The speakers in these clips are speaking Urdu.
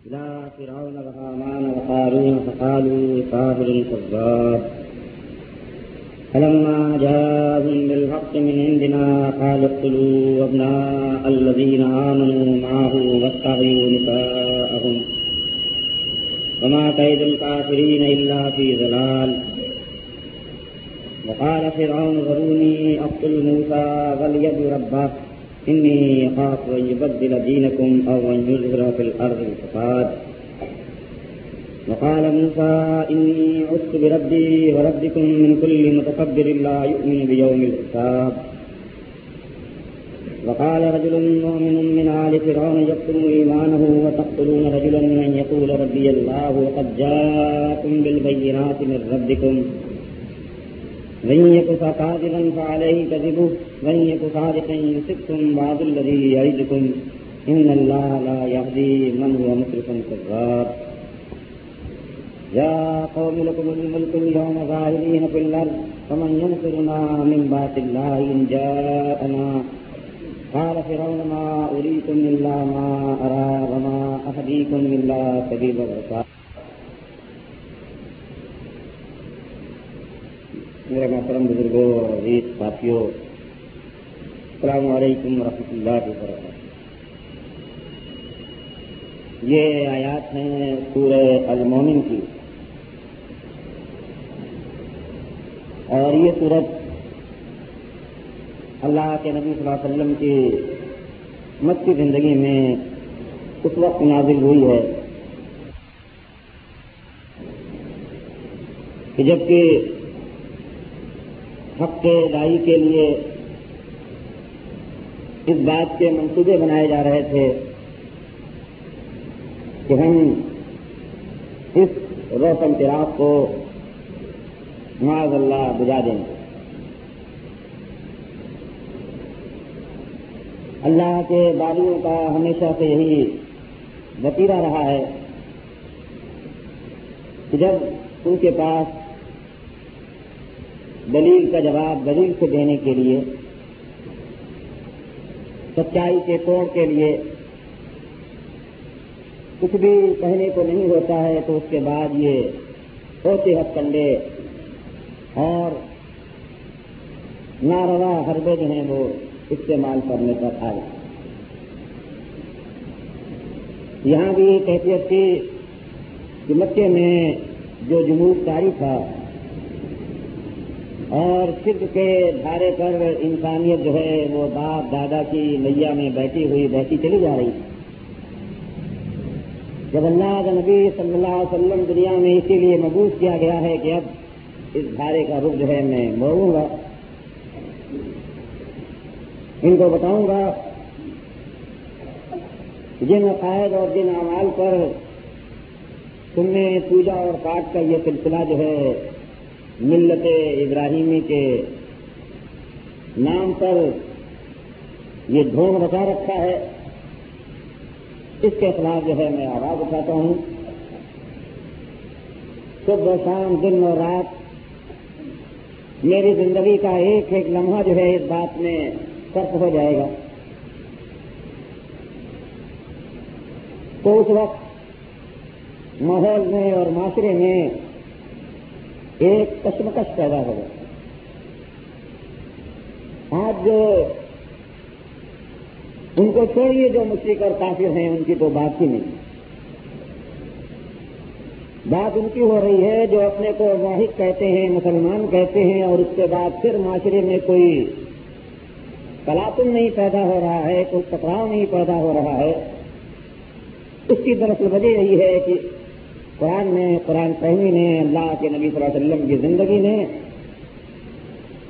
إلى فرعون وهامان وقارون فقالوا ساحر كذاب فلما جاءهم بالحق من عندنا قالوا اقتلوا أبناء الذين آمنوا معه واستحيوا نساءهم وما كيد الكافرين إلا في ضلال. وقال فرعون ذروني أقتل موسى وليدع ربه إني أخاف أن يبدل دينكم أو أن يظهر في الأرض الفساد. وقال موسى إني عذت بربي وربكم من كل متكبر لا يؤمن بيوم الحساب. وقال رجل مؤمن من آل فرعون يكتم إيمانه وتقتلون رجلا أن يقول ربي الله وقد جاءكم بالبينات من ربكم وإن يك كاذبا فعليه كذبه وإن يك صادقا يصبكم بعض الذي يعدكم إن الله لا يهدي من هو مسرف كذاب. يا قوم لكم الملك اليوم ظاهرين في الأرض فمن ينصرنا من بأس الله إن جاءنا. قال فرعون ما أريكم إلا ما أرى وما أهديكم إلا سبيل الرشاد. میرے محترم بزرگوں اور عزیز ساتھیوں، السلام علیکم ورحمۃ اللہ وبرکاتہ۔ یہ آیات ہیں سورہ المومن کی، اور یہ سورت اللہ کے نبی صلی اللہ علیہ وسلم کی مکی زندگی میں اس وقت نازل ہوئی ہے کہ جبکہ حق کے داعی کے لیے اس بات کے منصوبے بنائے جا رہے تھے کہ ہم اس روشن چراغ کو معاذ اللہ بجھا دیں گے۔ اللہ کے باریوں کا ہمیشہ سے یہی وتیرہ رہا ہے کہ جب ان کے پاس دلیل کا جواب دلیل سے دینے کے لیے، سچائی کے توڑ کے لیے کچھ بھی کہنے کو نہیں ہوتا ہے تو اس کے بعد یہ ہوتے ہتھ کنڈے اور ناروا حربے جو ہیں وہ استعمال کرنے پر آئے۔ یہاں بھی کیفیت تھی کہ مکے میں جو جمود طاری تھا اور شرک کے دھارے پر انسانیت جو ہے وہ باپ دادا کی نیا میں بہتی چلی جا رہی۔ جب اللہ کا نبی صلی اللہ علیہ وسلم دنیا میں اسی لیے مبعوث کیا گیا ہے کہ اب اس دھارے کا رخ جو ہے میں موڑوں گا، ان کو بتاؤں گا جن عقائد اور جن اعمال پر تم نے پوجا اور پاٹ کا یہ سلسلہ جو ہے ملت ابراہیمی کے نام پر یہ ڈھونگ رچا رکھا ہے، اس کے خلاف جو ہے میں آواز اٹھاتا ہوں۔ صبح و شام دن اور رات میری زندگی کا ایک ایک لمحہ جو ہے اس بات میں صرف ہو جائے گا تو اس وقت ماحول میں اور معاشرے میں ایک کشمکش پیدا ہوگا۔ آج جو ان کو چھوڑیے جو مشرک اور کافر ہیں ان کی تو بات ہی نہیں، بات ان کی ہو رہی ہے جو اپنے کو واحد کہتے ہیں، مسلمان کہتے ہیں، اور اس کے بعد پھر معاشرے میں کوئی تلاطم نہیں پیدا ہو رہا ہے، کوئی ٹکراؤ نہیں پیدا ہو رہا ہے۔ اس کی دراصل وجہ یہی ہے کہ قرآن فہمی نے، اللہ کے نبی صلی اللہ علیہ وسلم کی زندگی نے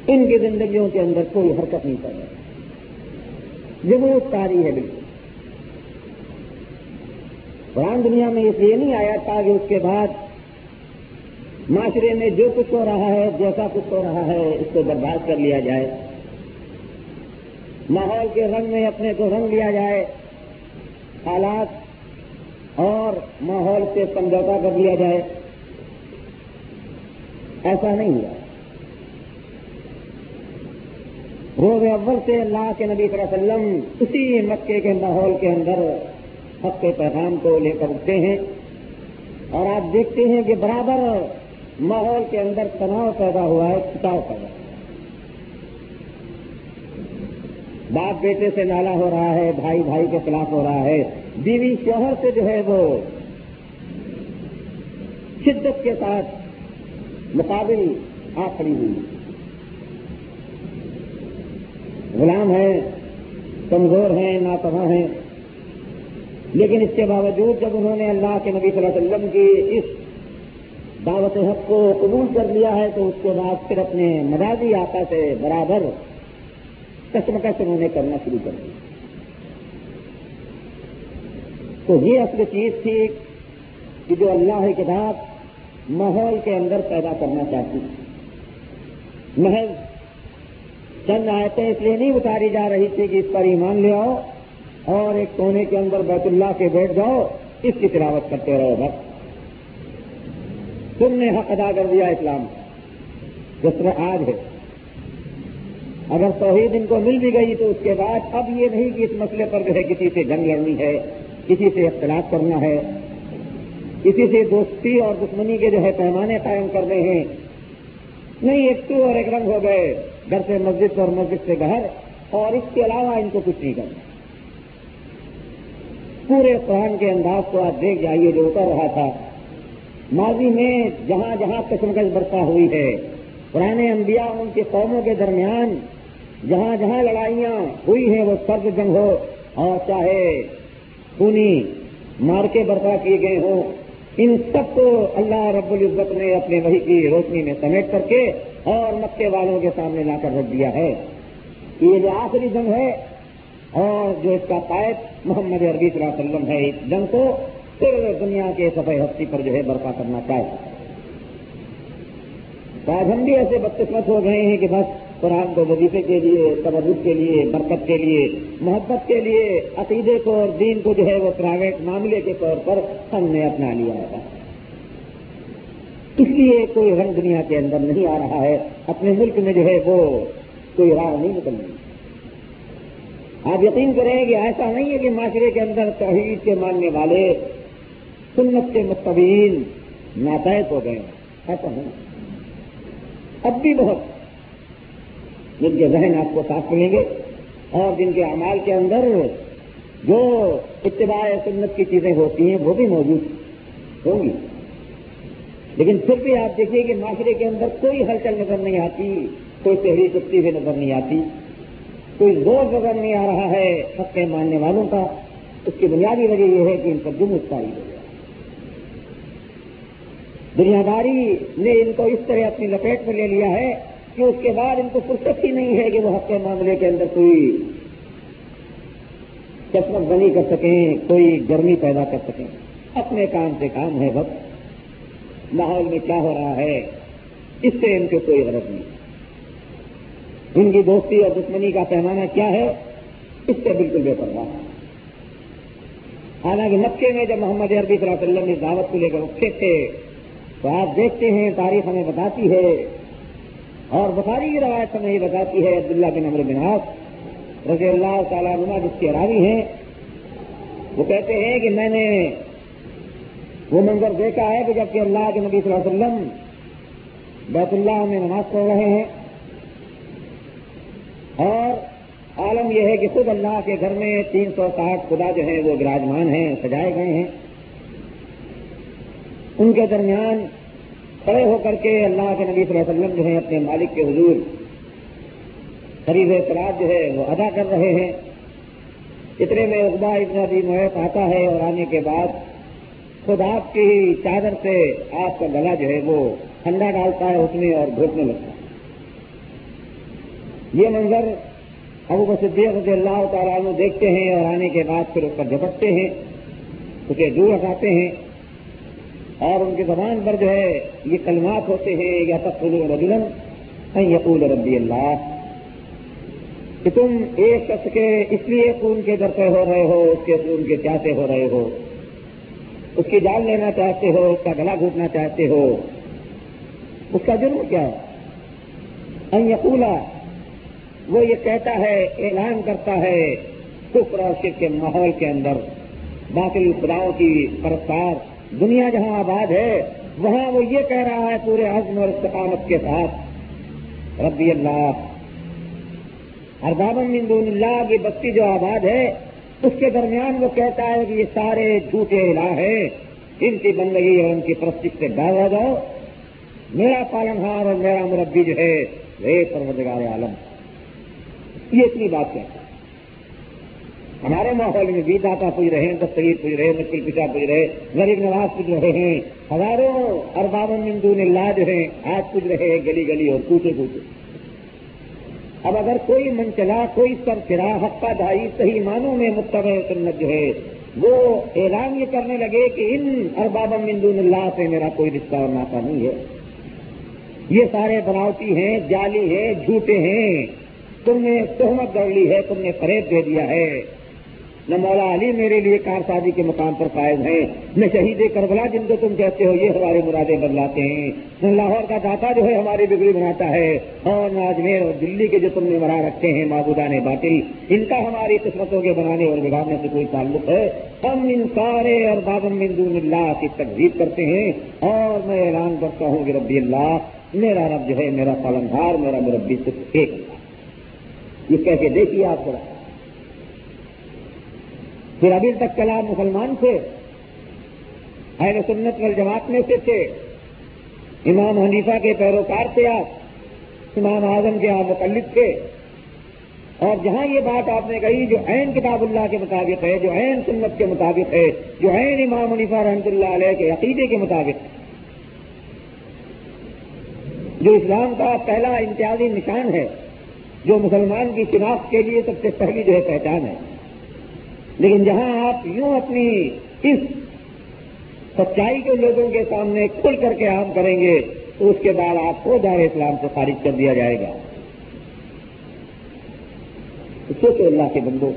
ان کی زندگیوں کے اندر کوئی حرکت نہیں کر رہی، جمود طاری ہے بالکل۔ قرآن دنیا میں اس لیے نہیں آیا تھا کہ اس کے بعد معاشرے میں جو کچھ ہو رہا ہے، جیسا کچھ ہو رہا ہے، اس کو برباد کر لیا جائے، ماحول کے رنگ میں اپنے کو رنگ لیا جائے، حالات اور ماحول سے سمجھوتا کر لیا جائے، ایسا نہیں ہوا۔ روز اول سے اللہ کے نبی صلی اللہ علیہ وسلم اسی مکے کے ماحول کے اندر حق کے پیغام کو لے کر اٹھتے ہیں، اور آپ دیکھتے ہیں کہ برابر ماحول کے اندر تناؤ پیدا ہوا ہے، کھٹاؤ پیدا ہوا ہے، باپ بیٹے سے نالا ہو رہا ہے، بھائی بھائی کے خلاف ہو رہا ہے، بیوی شوہر سے جو ہے وہ شدت کے ساتھ مقابل آ کھڑی ہوئی، غلام ہیں، کمزور ہیں، ناتواں ہیں، لیکن اس کے باوجود جب انہوں نے اللہ کے نبی صلی اللہ علیہ وسلم کی اس دعوت حق کو قبول کر لیا ہے تو اس کے بعد پھر اپنے مجازی آقا سے برابر کشمکش انہوں نے کرنا شروع کر دیا۔ تو یہ اصل چیز تھی کہ جو اللہ کی کتاب ماحول کے اندر پیدا کرنا چاہتی، محض چند آیتیں اس لیے نہیں اتاری جا رہی تھی کہ اس پر ایمان لے آؤ اور ایک کونے کے اندر بیت اللہ کے بیٹھ جاؤ، اس کی تلاوت کرتے رہو، بس تم نے حق ادا کر دیا اسلام جس طرح آج ہے۔ اگر توحید ان کو مل بھی گئی تو اس کے بعد اب یہ نہیں کہ اس مسئلے پر جو ہے کسی سے جنگ لڑنی ہے، کسی سے اختلاف کرنا ہے، کسی سے دوستی اور دشمنی کے جو ہے پیمانے قائم کرنے ہیں، نہیں، ایک تو اور ایک رنگ ہو گئے، گھر سے مسجد اور مسجد سے گھر، اور اس کے علاوہ ان کو کچھ نہیں کرنا۔ پورے قرآن کے انداز کو آپ دیکھ جائیے جو اتر رہا تھا، ماضی میں جہاں جہاں کشمکش برپا ہوئی ہے، پرانے انبیاء ان کی قوموں کے درمیان جہاں جہاں لڑائیاں ہوئی ہیں، وہ سرد جنگ ہو اور چاہے خونی مارکے برپا کیے گئے ہوں، ان سب کو اللہ رب العزت نے اپنے وحی کی روشنی میں سمیٹ کر کے اور مکے والوں کے سامنے لا کر رکھ دیا ہے کہ یہ جو آخری جنگ ہے اور جو اس کا قائد محمد عربی صلی اللہ علیہ وسلم ہے، اس جنگ کو پھر دنیا کے سطح ہستی پر جو ہے برپا کرنا چاہیے۔ تو آج ہم بھی ایسے بدقسمت ہو گئے ہیں کہ بس قرآن کو وظیفے کے لیے، تبرک کے لیے، برکت کے لیے، محبت کے لیے، عقیدے کو اور دین کو جو ہے وہ پرائیویٹ معاملے کے طور پر ہم نے اپنا لیا ہے، اس لیے کوئی رنگ دنیا کے اندر نہیں آ رہا ہے، اپنے ملک میں جو ہے وہ کوئی راہ نہیں نکل رہی۔ آپ یقین کریں کہ ایسا نہیں ہے کہ معاشرے کے اندر توحید کے ماننے والے، سنت کے متبعین ناپید ہو گئے، ایسا نہیں، اب بھی بہت جن کے ذہن آپ کو صاف ملیں گے اور جن کے اعمال کے اندر جو اتباع سنت کی چیزیں ہوتی ہیں وہ بھی موجود ہوں گی، لیکن پھر بھی آپ دیکھیے کہ معاشرے کے اندر کوئی ہلچل نظر نہیں آتی، کوئی تحریک اٹھتی ہوئی نظر نہیں آتی، کوئی زور نظر نہیں آ رہا ہے حق کے ماننے والوں کا۔ اس کی بنیادی وجہ یہ ہے کہ ان پر جمود طاری ہو گیا، دنیا داری نے ان کو اس طرح اپنی لپیٹ میں لے لیا ہے کہ اس کے بعد ان کو فرصت ہی نہیں ہے کہ وہ حق کے معاملے کے اندر کوئی چشمت بنی کر سکیں، کوئی گرمی پیدا کر سکیں، اپنے کام سے کام ہے، وقت ماحول میں کیا ہو رہا ہے اس سے ان کو کوئی غرض نہیں، ان کی دوستی اور دشمنی کا پیمانہ کیا ہے اس سے بالکل بے پرواہ۔ حالانکہ مکے میں جب محمد عربی صلی اللہ علیہ وسلم نے دعوت کو لے کر اٹھے تھے تو آپ دیکھتے ہیں تاریخ ہمیں بتاتی ہے اور بخاری کی روایت ہمیں یہ بتاتی ہے، عبداللہ بن عمرو بن عاص رضی اللہ تعالیٰ عنہ جس کے راوی ہیں، وہ کہتے ہیں کہ میں نے وہ منظر دیکھا ہے کہ جبکہ اللہ کے نبی صلی اللہ علیہ وسلم بیت اللہ میں نماز پڑھ رہے ہیں اور عالم یہ ہے کہ خود اللہ کے گھر میں 360 خدا جو ہیں وہ براجمان ہیں، سجائے گئے ہیں، ان کے درمیان کھڑے ہو کر کے اللہ کے نبی صلی اللہ علیہ وسلم جو ہیں اپنے مالک کے حضور فریض صلاۃ جو ہے وہ ادا کر رہے ہیں۔ اتنے میں عقبہ ابن ابی معیط آتا ہے اور آنے کے بعد خود آپ کی چادر سے آپ کا گلا جو ہے وہ ٹھنڈا ڈالتا ہے اس میں اور گھٹنے لگتا ہے۔ یہ منظر ابو بکر صدیق رضی اللہ تعالیٰ عنہ دیکھتے ہیں اور آنے کے بعد پھر اس پر جھپٹتے ہیں، اسے دور ہٹاتے ہیں اور ان کی زبان پر جو ہے یہ کلمات ہوتے ہیں، یا تقولون رجلا ان یقول ربی اللہ، کہ تم ایک شخص کے اس لیے خون کے در پہ ہو رہے ہو، اس کے خون کے چاہتے ہو رہے ہو، اس کی جان لینا چاہتے ہو، اس کا گلا گھونٹنا چاہتے ہو، اس کا جرم کیا ہے؟ ان یقولا، وہ یہ کہتا ہے، اعلان کرتا ہے کفر اور شرک کے ماحول کے اندر باطل خداؤں کی پرستار دنیا جہاں آباد ہے وہاں وہ یہ کہہ رہا ہے پورے عزم اور استقامت کے ساتھ ربی اللہ اربابا من دون اللہ کی بستی جو آباد ہے اس کے درمیان وہ کہتا ہے کہ یہ سارے جھوٹے الہ ہیں، ان کی بندگی اور ان کی پرستش سے باز آ جاؤ، میرا پالنہار اور میرا مربی جو ہے وہ پروردگار عالم۔ یہ اتنی بات کہتا ہے۔ ہمارے ماحول میں بھی داتا پوج رہے ہیں، دستگیر پوج رہے ہیں، مشکل کشا پوج رہے، غریب نواز پوج رہے ہیں، ہزاروں ارباب من دون اللہ جو ہیں آج پوج رہے ہیں گلی گلی اور کوچے کوچے۔ اب اگر کوئی منچلا، کوئی سرفرا، حقہ دائی صحیح معنوں میں متبع سنت جو ہے وہ اعلان یہ کرنے لگے کہ ان ارباب من دون اللہ سے میرا کوئی رشتہ اور ناطہ نہیں ہے، یہ سارے بناوٹی ہیں، جعلی ہیں، جھوٹے ہیں، تم نے تہمت گڑھ لی ہے، تم نے فریب دے دیا ہے، نہ مولا علی میرے لیے کارسازی کے مقام پر قائم ہیں، نہ شہید کربلا جن کو تم کہتے ہو یہ ہماری مرادیں بدلاتے ہیں، نہ لاہور کا داتا جو ہے ہماری بگڑی بناتا ہے، اور نہ اجمیر اور دلی کے جو تم نے بنا رکھے ہیں معبودان باطل، ان کا ہماری قسمتوں کے بنانے اور بگاڑنے سے کوئی تعلق ہے۔ ہم ان سارے ارباب من دون اللہ کی تکذیب کرتے ہیں، اور میں اعلان کرتا ہوں کہ ربی اللہ میرا رب جو ہے، میرا پالنہار، میرا مربی صرف ایک اللہ۔ یہ کہہ کے دیکھیے آپ تھوڑا۔ پھر ابھی تک کلام مسلمان تھے، اہل سنت والجماعت میں سے تھے، امام حنیفہ کے پیروکار تھے آپ، امام اعظم کے آپ مقلد تھے، اور جہاں یہ بات آپ نے کہی جو عین کتاب اللہ کے مطابق ہے، جو عین سنت کے مطابق ہے، جو عین امام حنیفہ رحمۃ اللہ علیہ کے عقیدے کے مطابق ہے، جو اسلام کا پہلا امتیازی نشان ہے، جو مسلمان کی شناخت کے لیے سب سے پہلی جو ہے پہچان ہے، لیکن جہاں آپ یوں اپنی اس سچائی کے لوگوں کے سامنے کھل کر کے عام کریں گے تو اس کے بعد آپ کو دار اسلام سے خارج کر دیا جائے گا۔ سوچو اللہ کے بندو،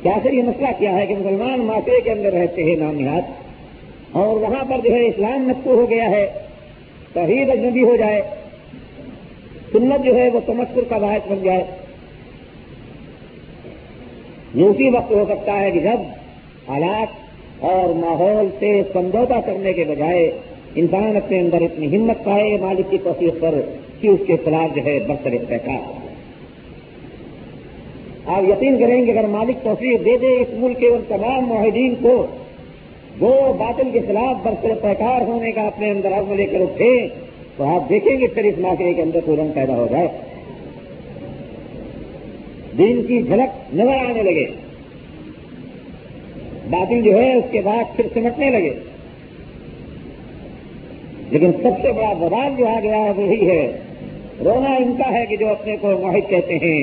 کیا سر یہ مسئلہ کیا ہے کہ مسلمان معاشرے کے اندر رہتے ہیں نامنہاد، اور وہاں پر جو ہے اسلام مذکور ہو گیا ہے، توحید اجنبی ہو جائے، سنت جو ہے وہ تمسکر کا باعث بن جائے۔ یہ اسی وقت ہو سکتا ہے کہ جب حالات اور ماحول سے سمجھوتا کرنے کے بجائے انسان اپنے اندر اتنی ہمت پائے مالک کی توفیق پر کہ اس کے خلاف جو ہے برسر پیکار ہو۔ آپ یقین کریں کہ اگر مالک توفیق دے دے اس ملک کے ان تمام معاہدین کو وہ باطل کے خلاف برسر پیکار ہونے کا اپنے اندر عزم لے کر اٹھے تو آپ دیکھیں گے پھر اس معاشرے کے اندر کوئی رنگ پیدا ہو جائے، دین کی جھلک نظر آنے لگے، باطل جو ہے اس کے بعد پھر سمٹنے لگے۔ لیکن سب سے بڑا وبال جو آ گیا ہے وہی ہے، رونا ان کا ہے کہ جو اپنے کو واحد کہتے ہیں،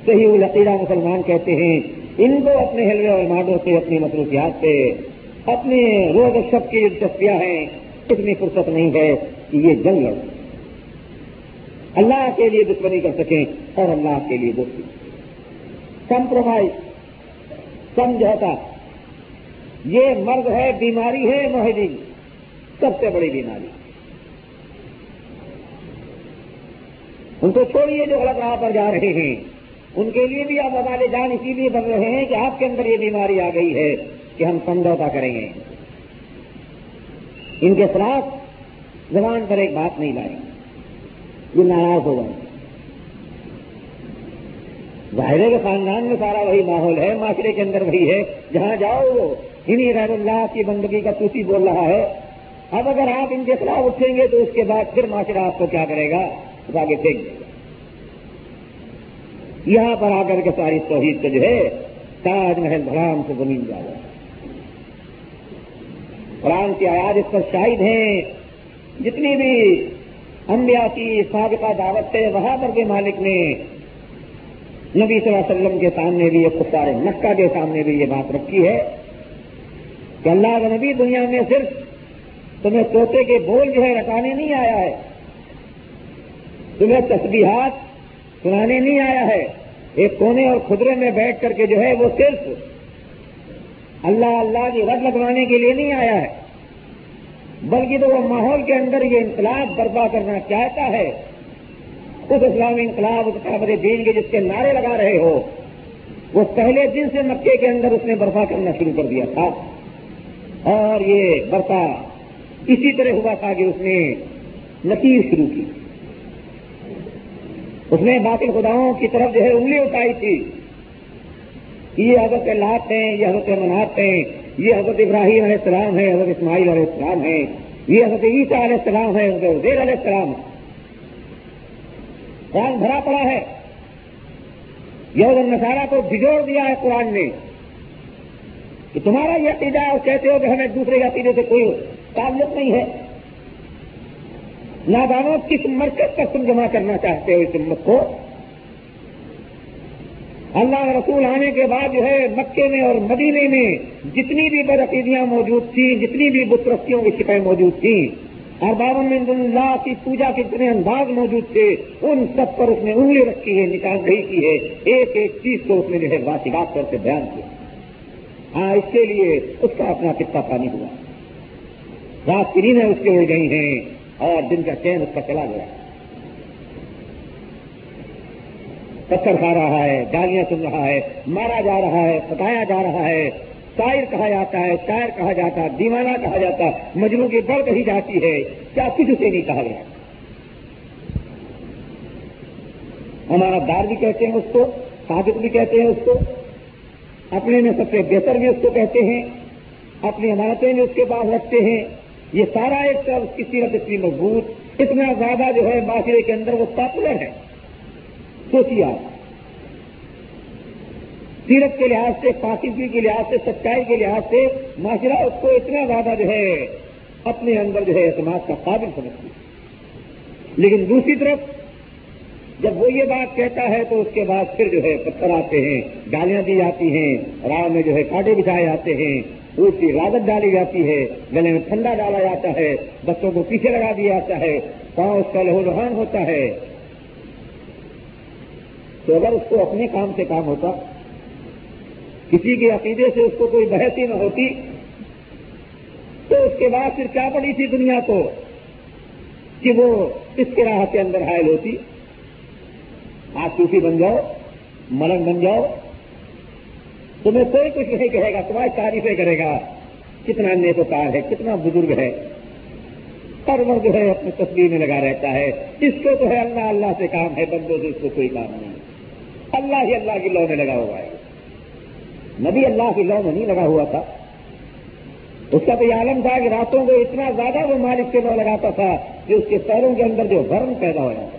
صحیح العقیدہ مسلمان کہتے ہیں، ان کو اپنے حلوے اور مادوں سے، اپنی مصروفیات سے، اپنے روز و شب کی دلچسپیاں ہیں، اتنی فرصت نہیں ہے کہ یہ جنگ لڑ اللہ کے لیے دشمنی کر سکیں اور اللہ کے لیے دوستی۔ کمپرومائز، سمجھوتا، یہ مرض ہے، بیماری ہے موحدین، سب سے بڑی بیماری۔ ان کو چھوڑیے جو غلط راہ پر جا رہے ہیں، ان کے لیے بھی آپ وبال جان اسی لیے بن رہے ہیں کہ آپ کے اندر یہ بیماری آ گئی ہے کہ ہم سمجھوتا کریں گے، ان کے خلاف زبان پر ایک بات نہیں لائیں، یہ ناراض ہو گئے۔ ظاہر ہے کہ خاندان میں سارا وہی ماحول ہے، معاشرے کے اندر وہی ہے، جہاں جاؤ وہ انہی غیر اللہ کی بندگی کا توتی بول رہا ہے۔ اب اگر آپ ان کے خلاف اٹھیں گے تو اس کے بعد پھر معاشرہ آپ کو کیا کرے گا؟ آگے پھینک دے گا۔ یہاں پر آ کر کے ساری توحید کو جو ہے تاج محل دھڑام سے زمین جا رہا ہے۔ قرآن کی آیات اس پر شاہد ہیں، جتنی بھی انبیاء کی سابقہ دعوت ہے وہاں پر بھی مالک نے نبی صلی اللہ علیہ وسلم کے سامنے بھی، کفار مکہ کے سامنے بھی یہ بات رکھی ہے کہ اللہ کا نبی دنیا میں صرف تمہیں طوطے کے بول جو ہے رٹانے نہیں آیا ہے، تمہیں تسبیحات سنانے نہیں آیا ہے، ایک کونے اور خدرے میں بیٹھ کر کے جو ہے وہ صرف اللہ اللہ کی رد لگوانے کے لیے نہیں آیا ہے، بلکہ تو وہ ماحول کے اندر یہ انقلاب برپا کرنا چاہتا ہے، اس اسلامی انقلاب، اس قیامت دین کے جس کے نعرے لگا رہے ہو، وہ پہلے دن سے مکے کے اندر اس نے برپا کرنا شروع کر دیا تھا، اور یہ برپا اسی طرح ہوا تھا کہ اس نے نکیر شروع کی، اس نے باطل خداؤں کی طرف جو ہے انگلی اٹھائی تھی، یہ حضرت لات ہیں، یہ حضرت منات ہیں، یہ حضرت ابراہیم علیہ السلام ہے، حضرت اسماعیل علیہ السلام ہے، یہ حضرت عیسیٰ علیہ السلام ہے، حضرت عزیر علیہ السلام ہے۔ قرآن بھرا پڑا ہے، یہود النصارہ کو بھجوڑ دیا ہے قرآن نے کہ تمہارا یہ عقیدہ ہے اور کہتے ہو کہ ہمیں دوسرے عقیدے سے کوئی تعلق نہیں ہے۔ نادانوں کس مرکز پر تم جمع کرنا چاہتے ہو اس امت کو؟ اللہ رسول آنے کے بعد جو ہے مکے میں اور مدینے میں جتنی بھی بدعقیدیاں موجود تھیں، جتنی بھی بت پرستیوں کی شکایتیں موجود تھیں، ارباب من دون اللہ کی پوجا کے جتنے انداز موجود تھے، ان سب پر اس نے انگلی رکھی ہے، نشاندہی کی ہے، ایک ایک چیز کو اس نے جو ہے واضح طور سے بیان کیا۔ ہاں، اس کے لیے اس کا اپنا قصہ پانی ہوا، رات کی نیندیں اس کی اڑ گئی ہیں اور دن کا چین اس کا چلا گیا، پتھر کھا رہا ہے، گالیاں سن رہا ہے، مارا جا رہا ہے، ستایا جا رہا ہے، شاعر کہا جاتا ہے، شاعر کہا جاتا ہے، دیوانہ کہا جاتا ہے، مجنوں کی بڑھ کہی جاتی ہے، کیا کچھ اسے نہیں کہا گیا۔ ہمارا دار بھی کہتے ہیں اس کو، صادق بھی کہتے ہیں اس کو، اپنے میں سب سے بہتر بھی اس کو کہتے ہیں، اپنی امانتیں بھی اس کے پاس رکھتے ہیں۔ یہ سارا ایک طرف اس کی سیرت اتنی مضبوط، اتنا زیادہ جو ہے معاشرے کے اندر وہ پاپولر ہے۔ سوچیے آپ، سیرت کے لحاظ سے، پاکیزگی کے لحاظ سے، سچائی کے لحاظ سے معاشرہ اس کو اتنا زیادہ جو ہے اپنے اندر جو ہے اعتماد کا قابل سمجھتی ہے، لیکن دوسری طرف جب وہ یہ بات کہتا ہے تو اس کے بعد پھر جو ہے پتھر آتے ہیں، گالیاں دی جاتی ہیں، راہ میں جو ہے کانٹے بچھائے جاتے ہیں، اس کی راغت ڈالی جاتی ہے، گلے میں ٹھنڈا ڈالا جاتا ہے، بچوں کو پیچھے لگا دیا جاتا ہے، پاؤں اس کا لہو لہان ہوتا ہے۔ تو اگر اس کو اپنے کام سے کام ہوتا، کسی کے عقیدے سے اس کو کوئی بحث ہی نہ ہوتی، تو اس کے بعد پھر کیا پڑی تھی دنیا کو کہ وہ اس کے راہ کے اندر حائل ہوتی؟ آپ صوفی بن جاؤ، ملنگ بن جاؤ، تمہیں کوئی کچھ نہیں کہے گا، تمہاری تعریفیں کرے گا، کتنا نیکوکار ہے، کتنا بزرگ ہے، پر وہ جو ہے اپنی تصویر میں لگا رہتا ہے، اس کو تو ہے اللہ اللہ سے کام ہے، بندوں سے اس کو کوئی کام نہیں، اللہ ہی اللہ کی لو میں لگا ہوا ہے۔ نبی اللہ کی لو میں نہیں لگا ہوا تھا، اس کا تو یہ عالم تھا کہ راتوں کو اتنا زیادہ وہ مالک سے لو لگاتا تھا کہ اس کے پیروں کے اندر جو ورم پیدا ہو جاتا،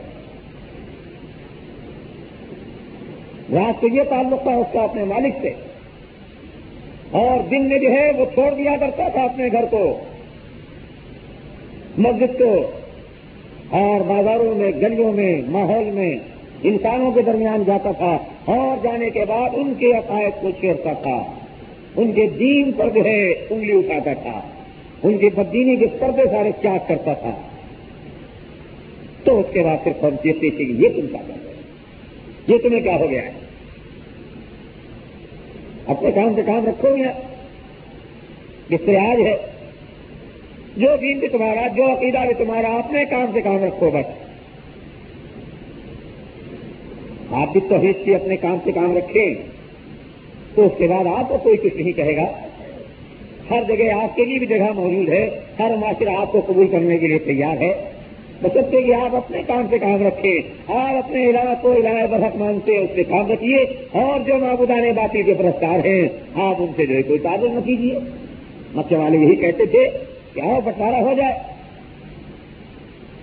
رات کو یہ تعلق تھا اس کا اپنے مالک سے، اور دن میں جو ہے وہ چھوڑ دیا کرتا تھا اپنے گھر کو، مسجد کو، اور بازاروں میں، گلیوں میں، ماحول میں انسانوں کے درمیان جاتا تھا، اور جانے کے بعد ان کے عقائد کو چھیڑتا تھا، ان کے دین پر جو ہے انگلی اٹھاتا تھا، ان کی بددینی کے پردے سارے چاک کرتا تھا۔ تو اس کے بعد پھر پہنچے پیچھے کی، یہ تم کیا کر رہے ہو؟ یہ تمہیں کیا ہو گیا ہے؟ اپنے کام سے کام رکھو گے، اس سے آج ہے جو دین بھی تمہارا، جو عقیدہ بھی تمہارا، اپنے کام سے کام رکھو بس۔ آپ بھی توحید کی اپنے کام سے کام رکھیں تو اس کے بعد آپ کو کوئی کچھ نہیں کہے گا، ہر جگہ آپ کے لیے بھی جگہ موجود ہے، ہر معاشرہ آپ کو قبول کرنے کے لیے تیار ہے، بشرطے کہ آپ اپنے کام سے کام رکھیں، اور اپنے الہ کو الہ برحق مانتے اس سے کام رکھیے، اور جو معبودان باطل کے پرستار ہیں آپ ان سے جو ہے کوئی تعلق نہ کیجیے۔ مکے والے یہی کہتے تھے کہ آؤ بٹوارا ہو جائے۔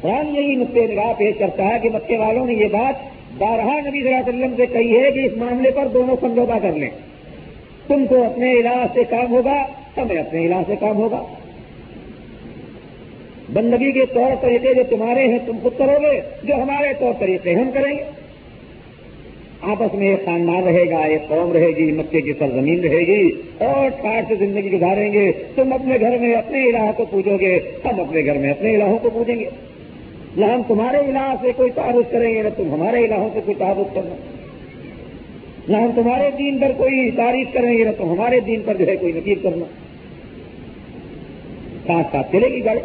قرآن یہی نقطۂ نگاہ پیش کرتا ہے کہ مکے والوں نے یہ بات بارہا نبی صلی اللہ علیہ وسلم سے کہی ہے کہ اس معاملے پر دونوں سمجھوتا کر لیں، تم کو اپنے الہ سے کام ہوگا، ہمیں اپنے الہ سے کام ہوگا، بندگی کے طور طریقے جو تمہارے ہیں تم خود کرو گے، جو ہمارے طور طریقے ہم کریں گے۔ آپس میں ایک خاندان رہے گا، ایک قوم رہے گی، مکے کی سرزمین رہے گی، اور ٹھاٹ سے زندگی گزاریں گے۔ تم اپنے گھر میں اپنے الہ کو پوجو گے، ہم اپنے گھر میں اپنے الہوں کو پوجیں گے، نہ ہم تمہارے الہ سے کوئی تعارف کریں گے، نہ تم ہمارے الہوں سے کوئی تعارف کرنا، نہ ہم تمہارے دین پر کوئی تعریف کریں گے، نہ تم ہمارے دین پر جو ہے کوئی نکیر کرنا۔ ساتھ ساتھ چلے گی گاڑی،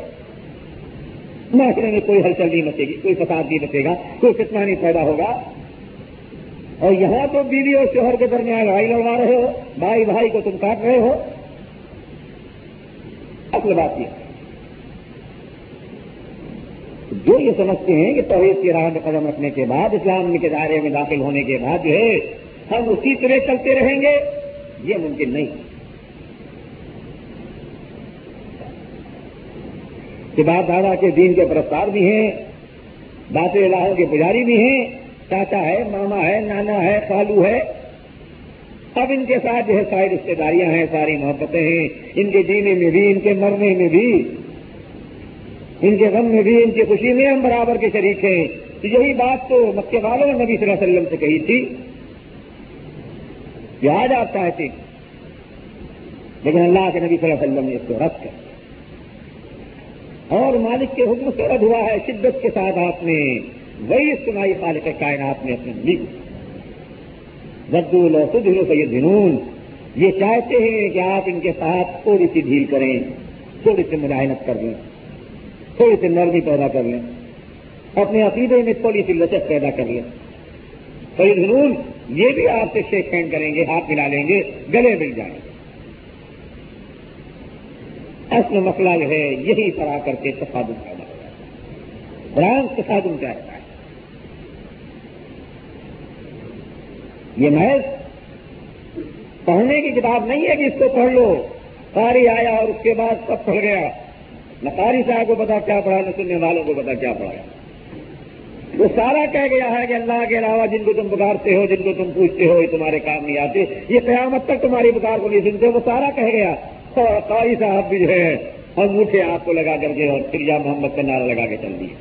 معاشرے میں کوئی ہلچل نہیں مچے گی، کوئی فساد نہیں مچے گا، کوئی فتنہ نہیں پیدا ہوگا، اور یہاں تو بیوی اور شوہر کے درمیان لڑائی لڑوا رہے ہو، بھائی بھائی کو تم کاٹ رہے ہو. اصل بات یہ جو یہ سمجھتے ہیں کہ توحید کی راہ میں قدم رکھنے کے بعد، اسلام کے دائرے میں داخل ہونے کے بعد جو ہے ہم اسی طرح چلتے رہیں گے، یہ ممکن نہیں. کہ باپ دادا کے دین کے پرستار بھی ہیں، باطل الہوں کے پجاری بھی ہیں، چاچا ہے، ماما ہے، نانا ہے، خالو ہے. اب ان کے ساتھ جو ہے ساری رشتے داریاں ہیں، ساری محبتیں ہیں، ان کے جینے میں بھی، ان کے مرنے میں بھی، ان کے غم میں بھی، ان کی خوشی میں ہم برابر کے شریک ہیں. تو یہی بات تو مکے والوں نے نبی صلی اللہ علیہ وسلم سے کہی تھی کہ آج آپ چاہتے، لیکن اللہ کے نبی صلی اللہ علیہ وسلم نے اس کو رد کر اور مالک کے حکم سے رد ہوا ہے. شدت کے ساتھ آپ نے وہی سنائی خالق کائنات نے اپنے نبی کو. ردو لو تدھنو فیدھنون، یہ چاہتے ہیں کہ آپ ان کے ساتھ تھوڑی سی ڈھیل کریں، تھوڑی سی مداحنت کر لیں، تھوڑی سی نرمی پیدا کر لیں، اپنے عقیدے میں تھوڑی سی لچک پیدا کر لیں. فیدھنون، یہ بھی آپ سے شیک ہینڈ کریں گے، ہاتھ ملا لیں گے، گلے مل جائیں گے. اصل مسئلہ جو ہے یہی طرح کر کے تصادم پیدا ہو جاتا ہے. قرآن تصادم کیا ہوتا ہے؟ یہ محض پڑھنے کی کتاب نہیں ہے کہ اس کو پڑھ لو، قاری آیا اور اس کے بعد سب پڑھ گیا. نہ قاری صاحب کو پتا کیا پڑھا، نہ سننے والوں کو پتا کیا پڑھا. وہ سارا کہہ گیا ہے کہ اللہ کے علاوہ جن کو تم پکارتے ہو، جن کو تم پوچھتے ہو، یہ تمہارے کام نہیں آتے، یہ قیامت تک تمہاری پکار کو نہیں سنتے. وہ سارا کہہ گیا. اور قاری صاحب بھی جو ہے انگوٹھے آپ کو لگا کر کے اور پھر یا محمد کا نعرہ لگا کے چل دیے.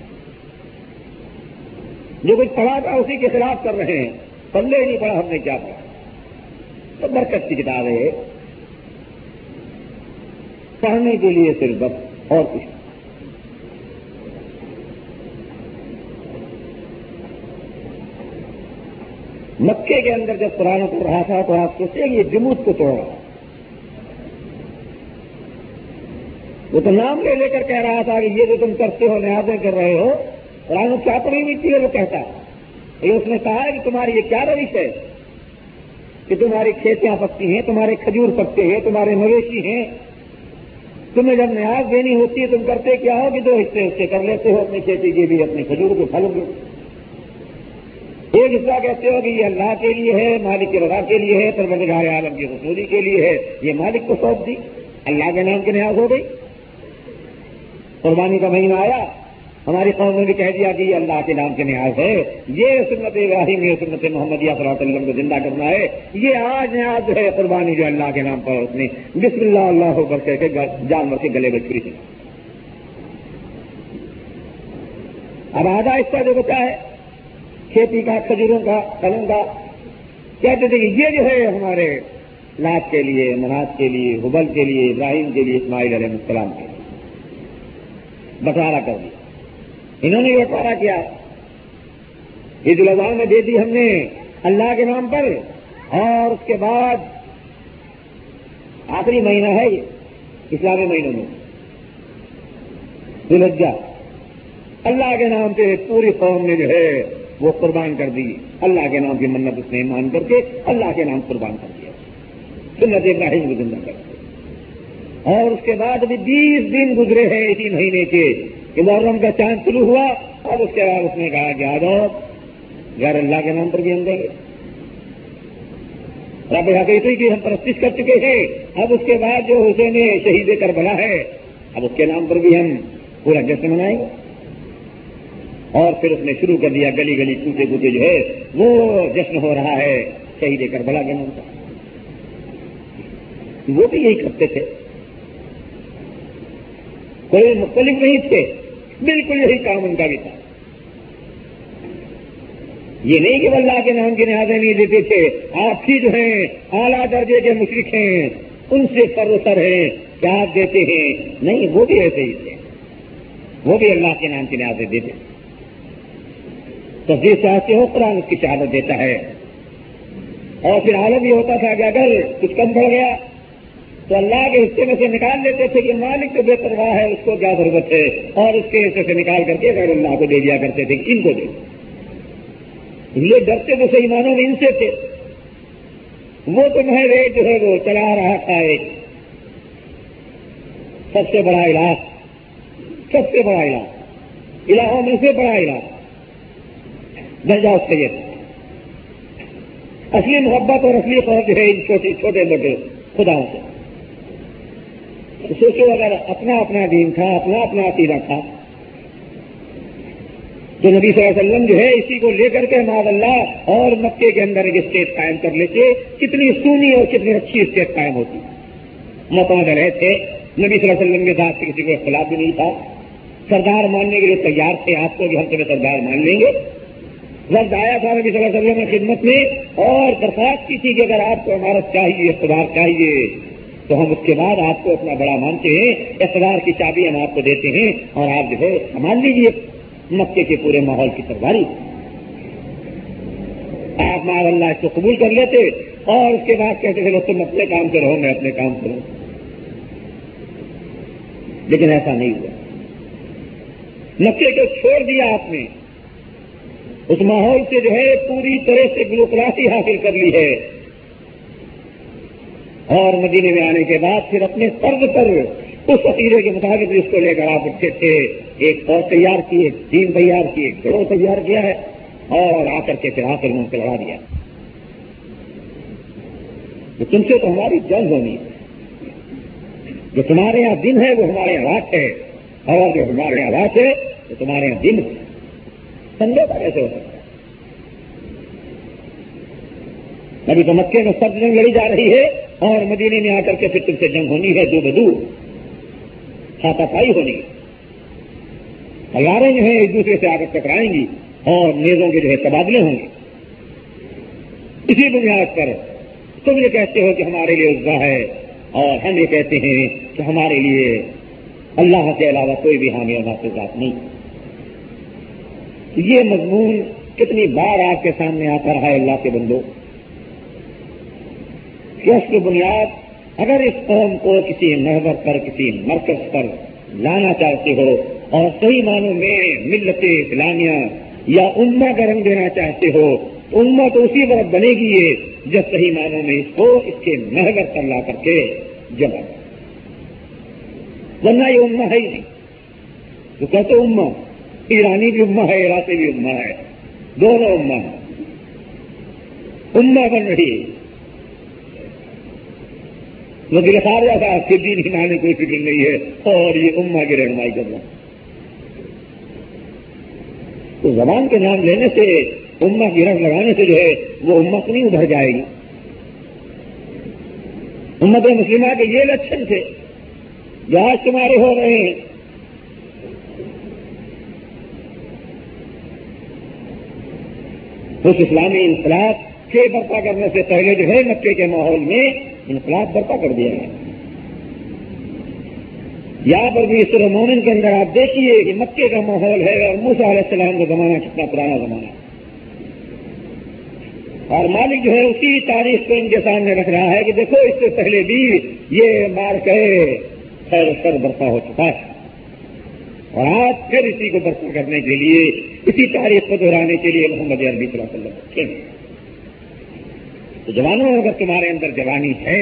جو کچھ پڑھا تھا اسی کے خلاف کر رہے ہیں. پلے ہی نہیں پڑھا ہم نے کیا پڑھا. تو برکت کی کتاب ہے پڑھنے کے لیے صرف بس، اور کچھ. مکے کے اندر جب قرآن پڑھ رہا تھا تو آپ سوچے کہ یہ جمود کو توڑ رہا. وہ تو نام لے لے کر کہہ رہا تھا کہ یہ جو تم کرتے ہو، نیازیں کر رہے ہو، قرآن کیا پڑھی ہوئی تھی وہ کہتا. یہ اس نے کہا ہے کہ تمہاری یہ کیا روش ہے کہ تمہاری کھیتیاں پکتی ہیں، تمہارے کھجور پکتے ہیں، تمہارے مویشی ہیں، تمہیں جب نیاز دینی ہوتی ہے تم کرتے کیا ہو کہ دو حصے اس کے کر لیتے ہو، اپنی کھیتی کے بھی، اپنے کھجور کے پھلوں کے. ایک حصہ کہتے ہو کہ یہ اللہ کے لیے ہے، مالک کی رضا کے لیے ہے، پروردگار عالم کی حصولی کے لیے ہے، یہ مالک کو سونپ دی، اللہ کے نام کی نیاز ہو گئی. قربانی کا مہینہ آیا، ہماری قوم نے بھی کہہ دیا کہ یہ اللہ کے نام کے نیاز ہے، یہ سنت ابراہیم، یہ سنت محمدیہ صلی اللہ علیہ وسلم کو زندہ کرنا ہے. یہ آج نیاز ہے قربانی جو اللہ کے نام پر اس نے بسم اللہ اللہ اکبر کہہ کے جانور کے گلے میں چھری چلا. اب آدھا حصہ جو بچا ہے کھیتی کا، کھجوروں کا، پھلوں کا، کہتے تھے کہ یہ جو ہے ہمارے لات کے لیے، منات کے لیے، حبل کے لیے، ابراہیم کے لیے، اسماعیل علیہ السلام کے لیے. بٹوارا کر دیا انہوں نے. بٹوارا کیا عید الاضحیٰ میں دے دی ہم نے اللہ کے نام پر. اور اس کے بعد آخری مہینہ ہے یہ اسلامی مہینوں میں ذی الحجہ، اللہ کے نام پہ پوری قوم نے جو ہے وہ قربان کر دی. اللہ کے نام کی منت اس نے مان کر کے اللہ کے نام قربان کر دیا، سنت ابراہیم کو زندہ کر دیا. اور اس کے بعد ابھی 20 دن گزرے ہیں اسی مہینے کے کہ محرم کا چاند شروع ہوا. اب اس کے بعد اس نے کہا کہ آ جاؤ غیر اللہ کے نام پر بھی ہم دیں گے. رب حقیقی کی ہم پرستش کر چکے ہیں، اب اس کے بعد جو حسین شہید کربلا ہے اب اس کے نام پر بھی ہم پورا جشن منائیں گے. اور پھر اس نے شروع کر دیا گلی گلی کوچے کوچے جو ہے وہ جشن ہو رہا ہے شہید کربلا کے نام پر. وہ بھی یہی کرتے تھے، کوئی مختلف نہیں تھے، بالکل یہی کام ان کا بھی تھا. یہ نہیں کہ وہ اللہ کے نام کی نیازیں نہیں دیتے تھے. آپ ہی جو ہیں اعلیٰ درجے کے مشرک ہیں، ان سے سر ہیں کیا آپ دیتے ہیں؟ نہیں، وہ بھی ایسے ہی تھے، وہ بھی اللہ کے نام کی نیازیں دیتے. تصدیق چاہتے ہو قرآن اس کی شہادت دیتا ہے. اور پھر عالم یہ ہوتا تھا کہ اگر کچھ کم پڑ گیا تو اللہ کے حصے میں سے نکال لیتے تھے کہ مالک تو بے پرواہ ہے، اس کو کیا ضرورت ہے، اور اس کے حصے سے نکال کر کے غیر اللہ کو دے دیا کرتے تھے کہ ان کو دے. یہ ڈرتے تو صحیح معنوں میں ان سے تھے. وہ تو محض ایک جو ہے وہ چلا رہا تھا ایک سب سے بڑا الہ، سب سے بڑا الہ، الہوں میں سے بڑا الہ، درجہ اس کا یہ. اصلی محبت اور اصلی خوف جو ہے ان چھوٹے موٹے خداؤں سے. سوچو اگر اپنا اپنا دین تھا، اپنا اپنا عقیدہ تھا، تو نبی صلی اللہ علیہ وسلم جو ہے اسی کو لے کر کے معاذ اللہ اور مکے کے اندر ایک اسٹیٹ قائم کر لیتے، کتنی سونی اور کتنی اچھی اسٹیٹ قائم ہوتی. متعدد رہے تھے، نبی صلی اللہ علیہ وسلم کے ساتھ کسی کو اختلاف بھی نہیں تھا، سردار ماننے کے لیے تیار تھے، آپ کو بھی ہم تمہیں سردار مان لیں گے. وقت آیا تھا نبی صلی اللہ علیہ وسلم کی خدمت میں اور درخواست کی تھی کہ اگر آپ کو عمارت چاہیے، اقتدار چاہیے، تو ہم اس کے بعد آپ کو اپنا بڑا مانتے ہیں، اقتدار کی چابی ہم آپ کو دیتے ہیں اور آپ جو ہے سنبھال لیجیے مکے کے پورے ماحول کی سرداری. آپ معاذ اللہ اس کو قبول کر لیتے اور اس کے بعد کہتے تھے تم اپنے کام سے رہو، میں اپنے کام سے رہوں. لیکن ایسا نہیں ہوا. مکے کو چھوڑ دیا آپ نے، اس ماحول سے جو ہے پوری طرح سے بروکراسی حاصل کر لی ہے اور مدینے میں آنے کے بعد پھر اپنے طرز پر اس عقیدے کے مطابق جس کو لے کر آپ اٹھے تھے ایک فوج تیار کی، ایک ٹیم تیار کی، ایک گروہ تیار کیا ہے اور آ کر کے پھر آخر میں ان سے لڑا دیا. تم سے تو ہماری جنگ ہونی ہے، جو تمہارے یہاں دن ہے وہ ہمارے یہاں رات ہے اور جو ہمارے یہاں رات ہے وہ تمہارے یہاں دن ہے. سمجھوتا کیسے ہو سکتا ہے؟ ابھی تو مکے میں سب جنگ لڑی جا رہی ہے اور مدینے میں آ کر کے پھر تم سے جنگ ہونی ہے، دو بدو ہاتھا پائی ہونی ہے. تیاریں جو ہیں ایک دوسرے سے آ کر ٹکرائیں گی اور نیزوں کے جو ہے تبادلے ہوں گے. اسی بنیاد پر تم یہ کہتے ہو کہ ہمارے لیے عزا ہے اور ہم یہ کہتے ہیں کہ ہمارے لیے اللہ کے علاوہ کوئی بھی حامی اور ناصر ذات نہیں. یہ مضمون کتنی بار آپ کے سامنے آتا رہا ہے اللہ کے بندو کہ اس کی بنیاد اگر اس قوم کو کسی محور پر، کسی مرکز پر لانا چاہتے ہو اور صحیح معنوں میں ملت اسلامیہ یا امہ کا رنگ دینا چاہتے ہو تو امہ تو اسی وقت بنے گی یہ جب صحیح معنوں میں اس کو اس کے محور پر لا کر کے جمع، ورنہ یہ امہ ہے ہی نہیں. تو کہتے امہ، ایرانی بھی امہ ہے، عراقی بھی امہ ہے، دونوں امہ ہیں. امہ بن رہی ہے وزیر خارجہ صاحب کے دین ہلانے کوئی فکر نہیں ہے اور یہ امہ کی رہنمائی کرنا. تو زبان کے نام لینے سے، امہ کی رنگ لگانے سے جو ہے وہ امت نہیں ابھر جائے گی. امت مسلمہ کے یہ لچھن تھے جو آج تمہارے ہو رہے ہیں. اس اسلامی انقلاب کے برپا کرنے سے پہلے جو ہے مکے کے ماحول میں انقلاب برپا کر دیا ہے. یہاں پر بھی سورہ مومن کے اندر آپ دیکھیے کہ مکے کا ماحول ہے اور موسیٰ علیہ السلام کا زمانہ کتنا پرانا زمانہ ہے اور مالک جو ہے اسی تاریخ کو ان کے سامنے رکھ رہا ہے کہ دیکھو اس سے پہلے بھی یہ مار کے خیر و شر برپا ہو چکا ہے اور آج پھر اسی کو برپا کرنے کے لیے، اسی تاریخ کو دہرانے کے لیے محمد عربی صلی اللہ علیہ وسلم رکھے. تو جوانوں اگر تمہارے اندر جوانی ہے،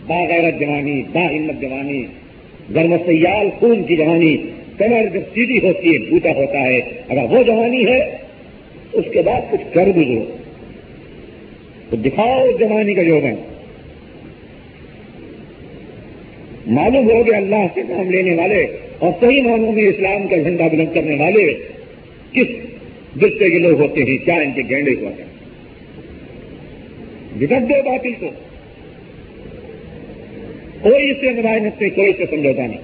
باغیرت جوانی، با ہمت جوانی، گرم سیال خون کی جوانی، کمر جب سیدھی ہوتی ہے بوٹا ہوتا ہے، اگر وہ جوانی ہے اس کے بعد کچھ کر بھی دو تو دکھاؤ جوانی کا یوگن. معلوم ہو گیا اللہ سے کام لینے والے اور صحیح معنوں میں اسلام کا جھنڈا بلند کرنے والے کس درجے کے لوگ ہوتے ہیں، کیا ان کے گینڈے ہوتے ہیں. جگت دو باطل کو، کوئی اس سے مداحمت نہیں، کوئی اس سے سمجھوتا نہیں.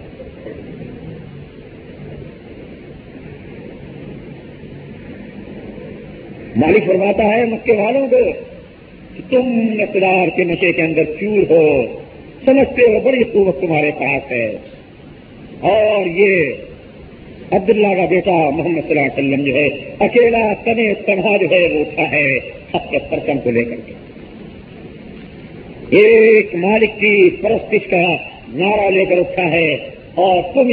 مالک فرماتا ہے مکے والوں کو کہ تم اقتدار کے نشے کے اندر چور ہو، سمجھتے ہو بڑی قوت تمہارے پاس ہے اور یہ عبداللہ کا بیٹا محمد صلی اللہ علیہ وسلم جو ہے اکیلا تنے تنہا جو ہے وہ اٹھا ہے حق کے پرچم کو لے کر کے، ایک مالک کی پرستش کا نعرہ لے کر اٹھا ہے اور تم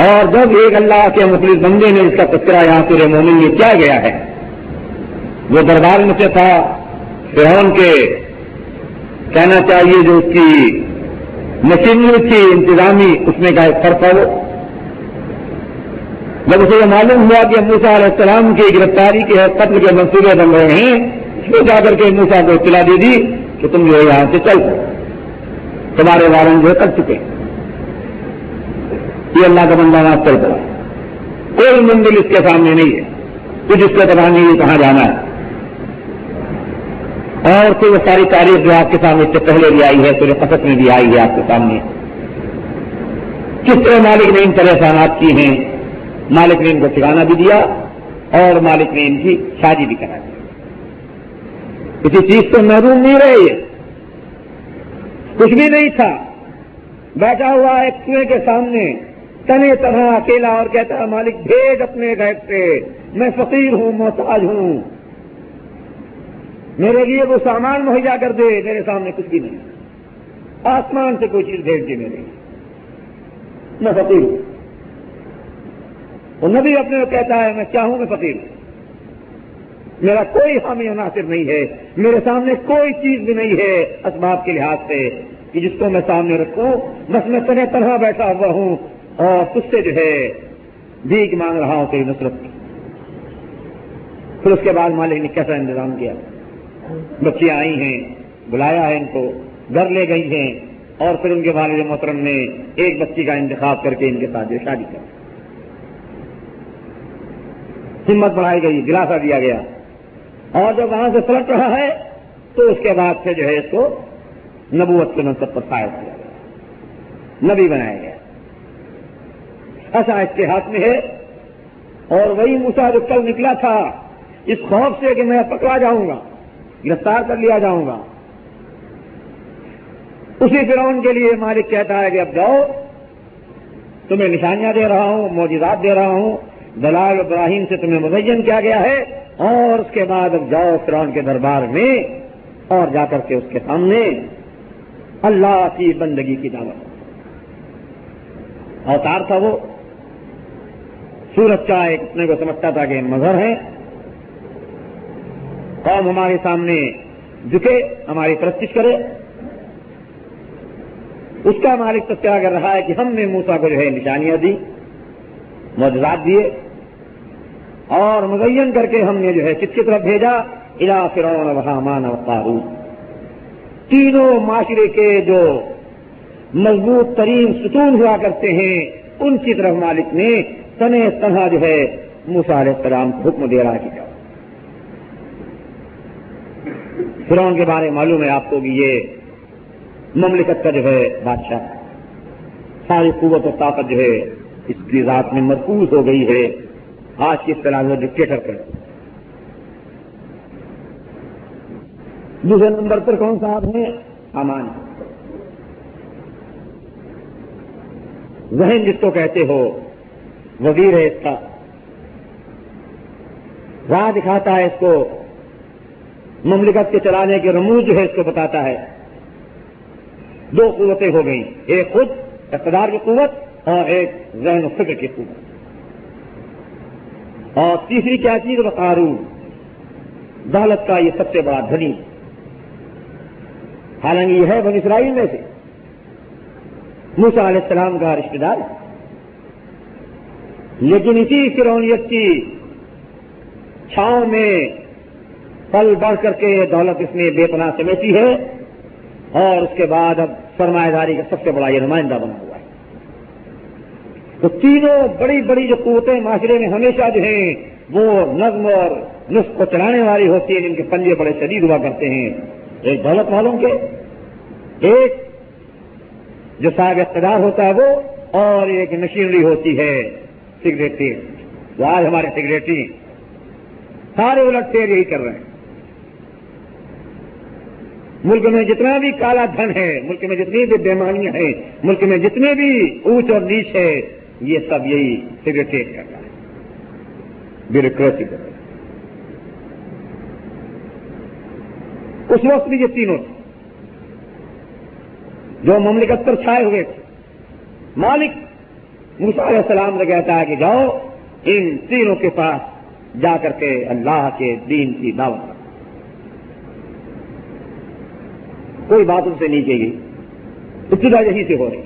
اور جب ایک اللہ کے مخلص بندے نے اس کا تذکرہ یہاں سورہ مومن میں کیا گیا ہے، وہ دربار میں سے تھا، فرعون کے کہنا چاہیے جو اس کی مشینری تھی انتظامی، اس میں کا ایک فرق ہے وہ. جب اسے یہ معلوم ہوا کہ موسیٰ علیہ السلام کی گرفتاری کے قتل کے منصوبے بن رہے ہیں، اس کو جا کر کے موسیٰ کو اطلاع دے دی کہ تم جو ہے یہاں سے چل پڑو، تمہارے وارن جو ہے کر چکے. یہ اللہ کا بندہ وہاں چل پڑا، کوئی منزل اس کے سامنے نہیں ہے، کچھ اس کو پتا نہیں کہاں جانا ہے. اور پھر وہ ساری تاریخ جو آپ کے سامنے اس سے پہلے بھی آئی ہے، سورہ قصص میں بھی آئی ہے آپ کے سامنے، کس طرح مالک نے ان پریشانات کی ہیں. مالک نے ان کو ٹھکانہ بھی دیا اور مالک نے ان کی شادی بھی کرا دی. کسی چیز سے محروم نہیں رہے، یہ کچھ بھی نہیں تھا، بیٹھا ہوا ایک کنویں کے سامنے تنے تنہا اکیلا، اور کہتا ہے مالک بھیج اپنے گھر سے، میں فقیر ہوں، محتاج ہوں، میرے لیے وہ سامان مہیا کر دے، میرے سامنے کچھ بھی نہیں، آسمان سے کوئی چیز بھیج دے میرے لیے، میں فقیر ہوں. وہ نبی اپنے کو کہتا ہے میں چاہوں میں فقیر ہوں، میرا کوئی حامی و ناصر نہیں ہے، میرے سامنے کوئی چیز بھی نہیں ہے اسباب کے لحاظ سے کہ جس کو میں سامنے رکھوں، بس میں تنہا بیٹھا ہوا ہوں اور تجھ سے جو ہے بھیک مانگ رہا ہوں تیری نصرت کی. پھر اس کے بعد مالک نے کیسا انتظام کیا، بچیاں آئی ہیں، بلایا ہے ان کو، گھر لے گئی ہیں، اور پھر ان کے والد محترم نے ایک بچی کا انتخاب کر کے ان کے ساتھ جو شادی کر، ہمت بڑھائی گئی، دلاسا دیا گیا. اور جب وہاں سے پلٹ رہا ہے تو اس کے بعد سے جو ہے اس کو نبوت کے منصب پر فائز کیا گیا، نبی بنایا گیا. ایسا اس کے ہاتھ میں ہے. اور وہی موسیٰ جو کل نکلا تھا اس خوف سے کہ میں پکڑا جاؤں گا، گرفتار کر لیا جاؤں گا، اسی فرعون کے لیے مالک کہتا ہے کہ اب جاؤ، تمہیں نشانیاں دے رہا ہوں، معجزات دے رہا ہوں، دلائل ابراہیم سے تمہیں مبین کیا گیا ہے، اور اس کے بعد اب جاؤ فرعون کے دربار میں اور جا کر کے اس کے سامنے اللہ کی بندگی کی دعوت. اوتار تھا وہ، سورج کا ایک اپنے کو سمجھتا تھا کہ مظہر ہے، قوم ہمارے سامنے جھکے، ہماری پرستش کرے. اس کا مالک تذکرہ کر رہا ہے کہ ہم نے موسیٰ کو جو ہے نشانیاں دی، معجزات دیے، اور مزین کر کے ہم نے جو ہے کس کی طرف بھیجا، الی فرعون و ہامان و قارون. تینوں معاشرے کے جو مضبوط ترین ستون ہوا کرتے ہیں ان کی طرف مالک نے تنہا جو ہے موسیٰ علیہ السلام کو حکم دے رہا کہ جاؤ. فرعون کے بارے معلوم ہے آپ کو کہ یہ مملکت کا جو ہے بادشاہ، ساری قوت و طاقت جو ہے اس کی ذات میں مرکوز ہو گئی ہے. آج کی اصطلاح میں ڈکٹیٹر کر. دوسرے نمبر پر کون صاحب ہیں؟ حامان. ذہن جس کو کہتے ہو، وزیر ہے اس کا، راہ دکھاتا ہے اس کو، مملکت کے چلانے کے رموز جو ہے اس کو بتاتا ہے. دو قوتیں ہو گئیں، ایک خود اقتدار کی قوت اور ایک ذہن و فکر کی قوت. اور تیسری کیا چیز؟ قارون، دولت کا یہ سب سے بڑا دھنی. حالانکہ یہ ہے بنی اسرائیل میں سے، موسیٰ علیہ السلام کا رشتہ دار، لیکن اسی فرعونیت کی چھاؤں میں پل بڑھ کر کے دولت اس نے بے پناہ سمیٹی ہے، اور اس کے بعد اب سرمایہ داری کا سب سے بڑا یہ نمائندہ بنا ہوا ہے. تو تینوں بڑی بڑی جو قوتیں معاشرے میں ہمیشہ جو ہیں وہ نظم اور نسق کو چلانے والی ہوتی ہیں، جن کے پنجے بڑے شدید ہوا کرتے ہیں. ایک دولت والوں کے، ایک جو صاحب اقتدار ہوتا ہے وہ، اور ایک مشینری ہوتی ہے سیکریٹری. تو آج ہمارے سیکریٹری سارے الٹ پھیر یہی کر رہے ہیں. ملک میں جتنا بھی کالا دھن ہے، ملک میں جتنی بھی بےمانیاں ہیں، ملک میں جتنے بھی اونچ اور نیچ ہے، یہ سب یہی سیکریٹریٹ کر رہا ہے، بیوروکریسی کر رہا ہے. اس وقت بھی یہ تینوں تھے جو مملکت پر چھائے ہوئے تھے. مالک موسیٰ علیہ السلام سے کہتا ہے کہ جاؤ ان تینوں کے پاس جا کر کے اللہ کے دین کی دعوت کرو. کوئی بات ان سے نہیں کی گئی، ابتدا یہی سے ہو رہی.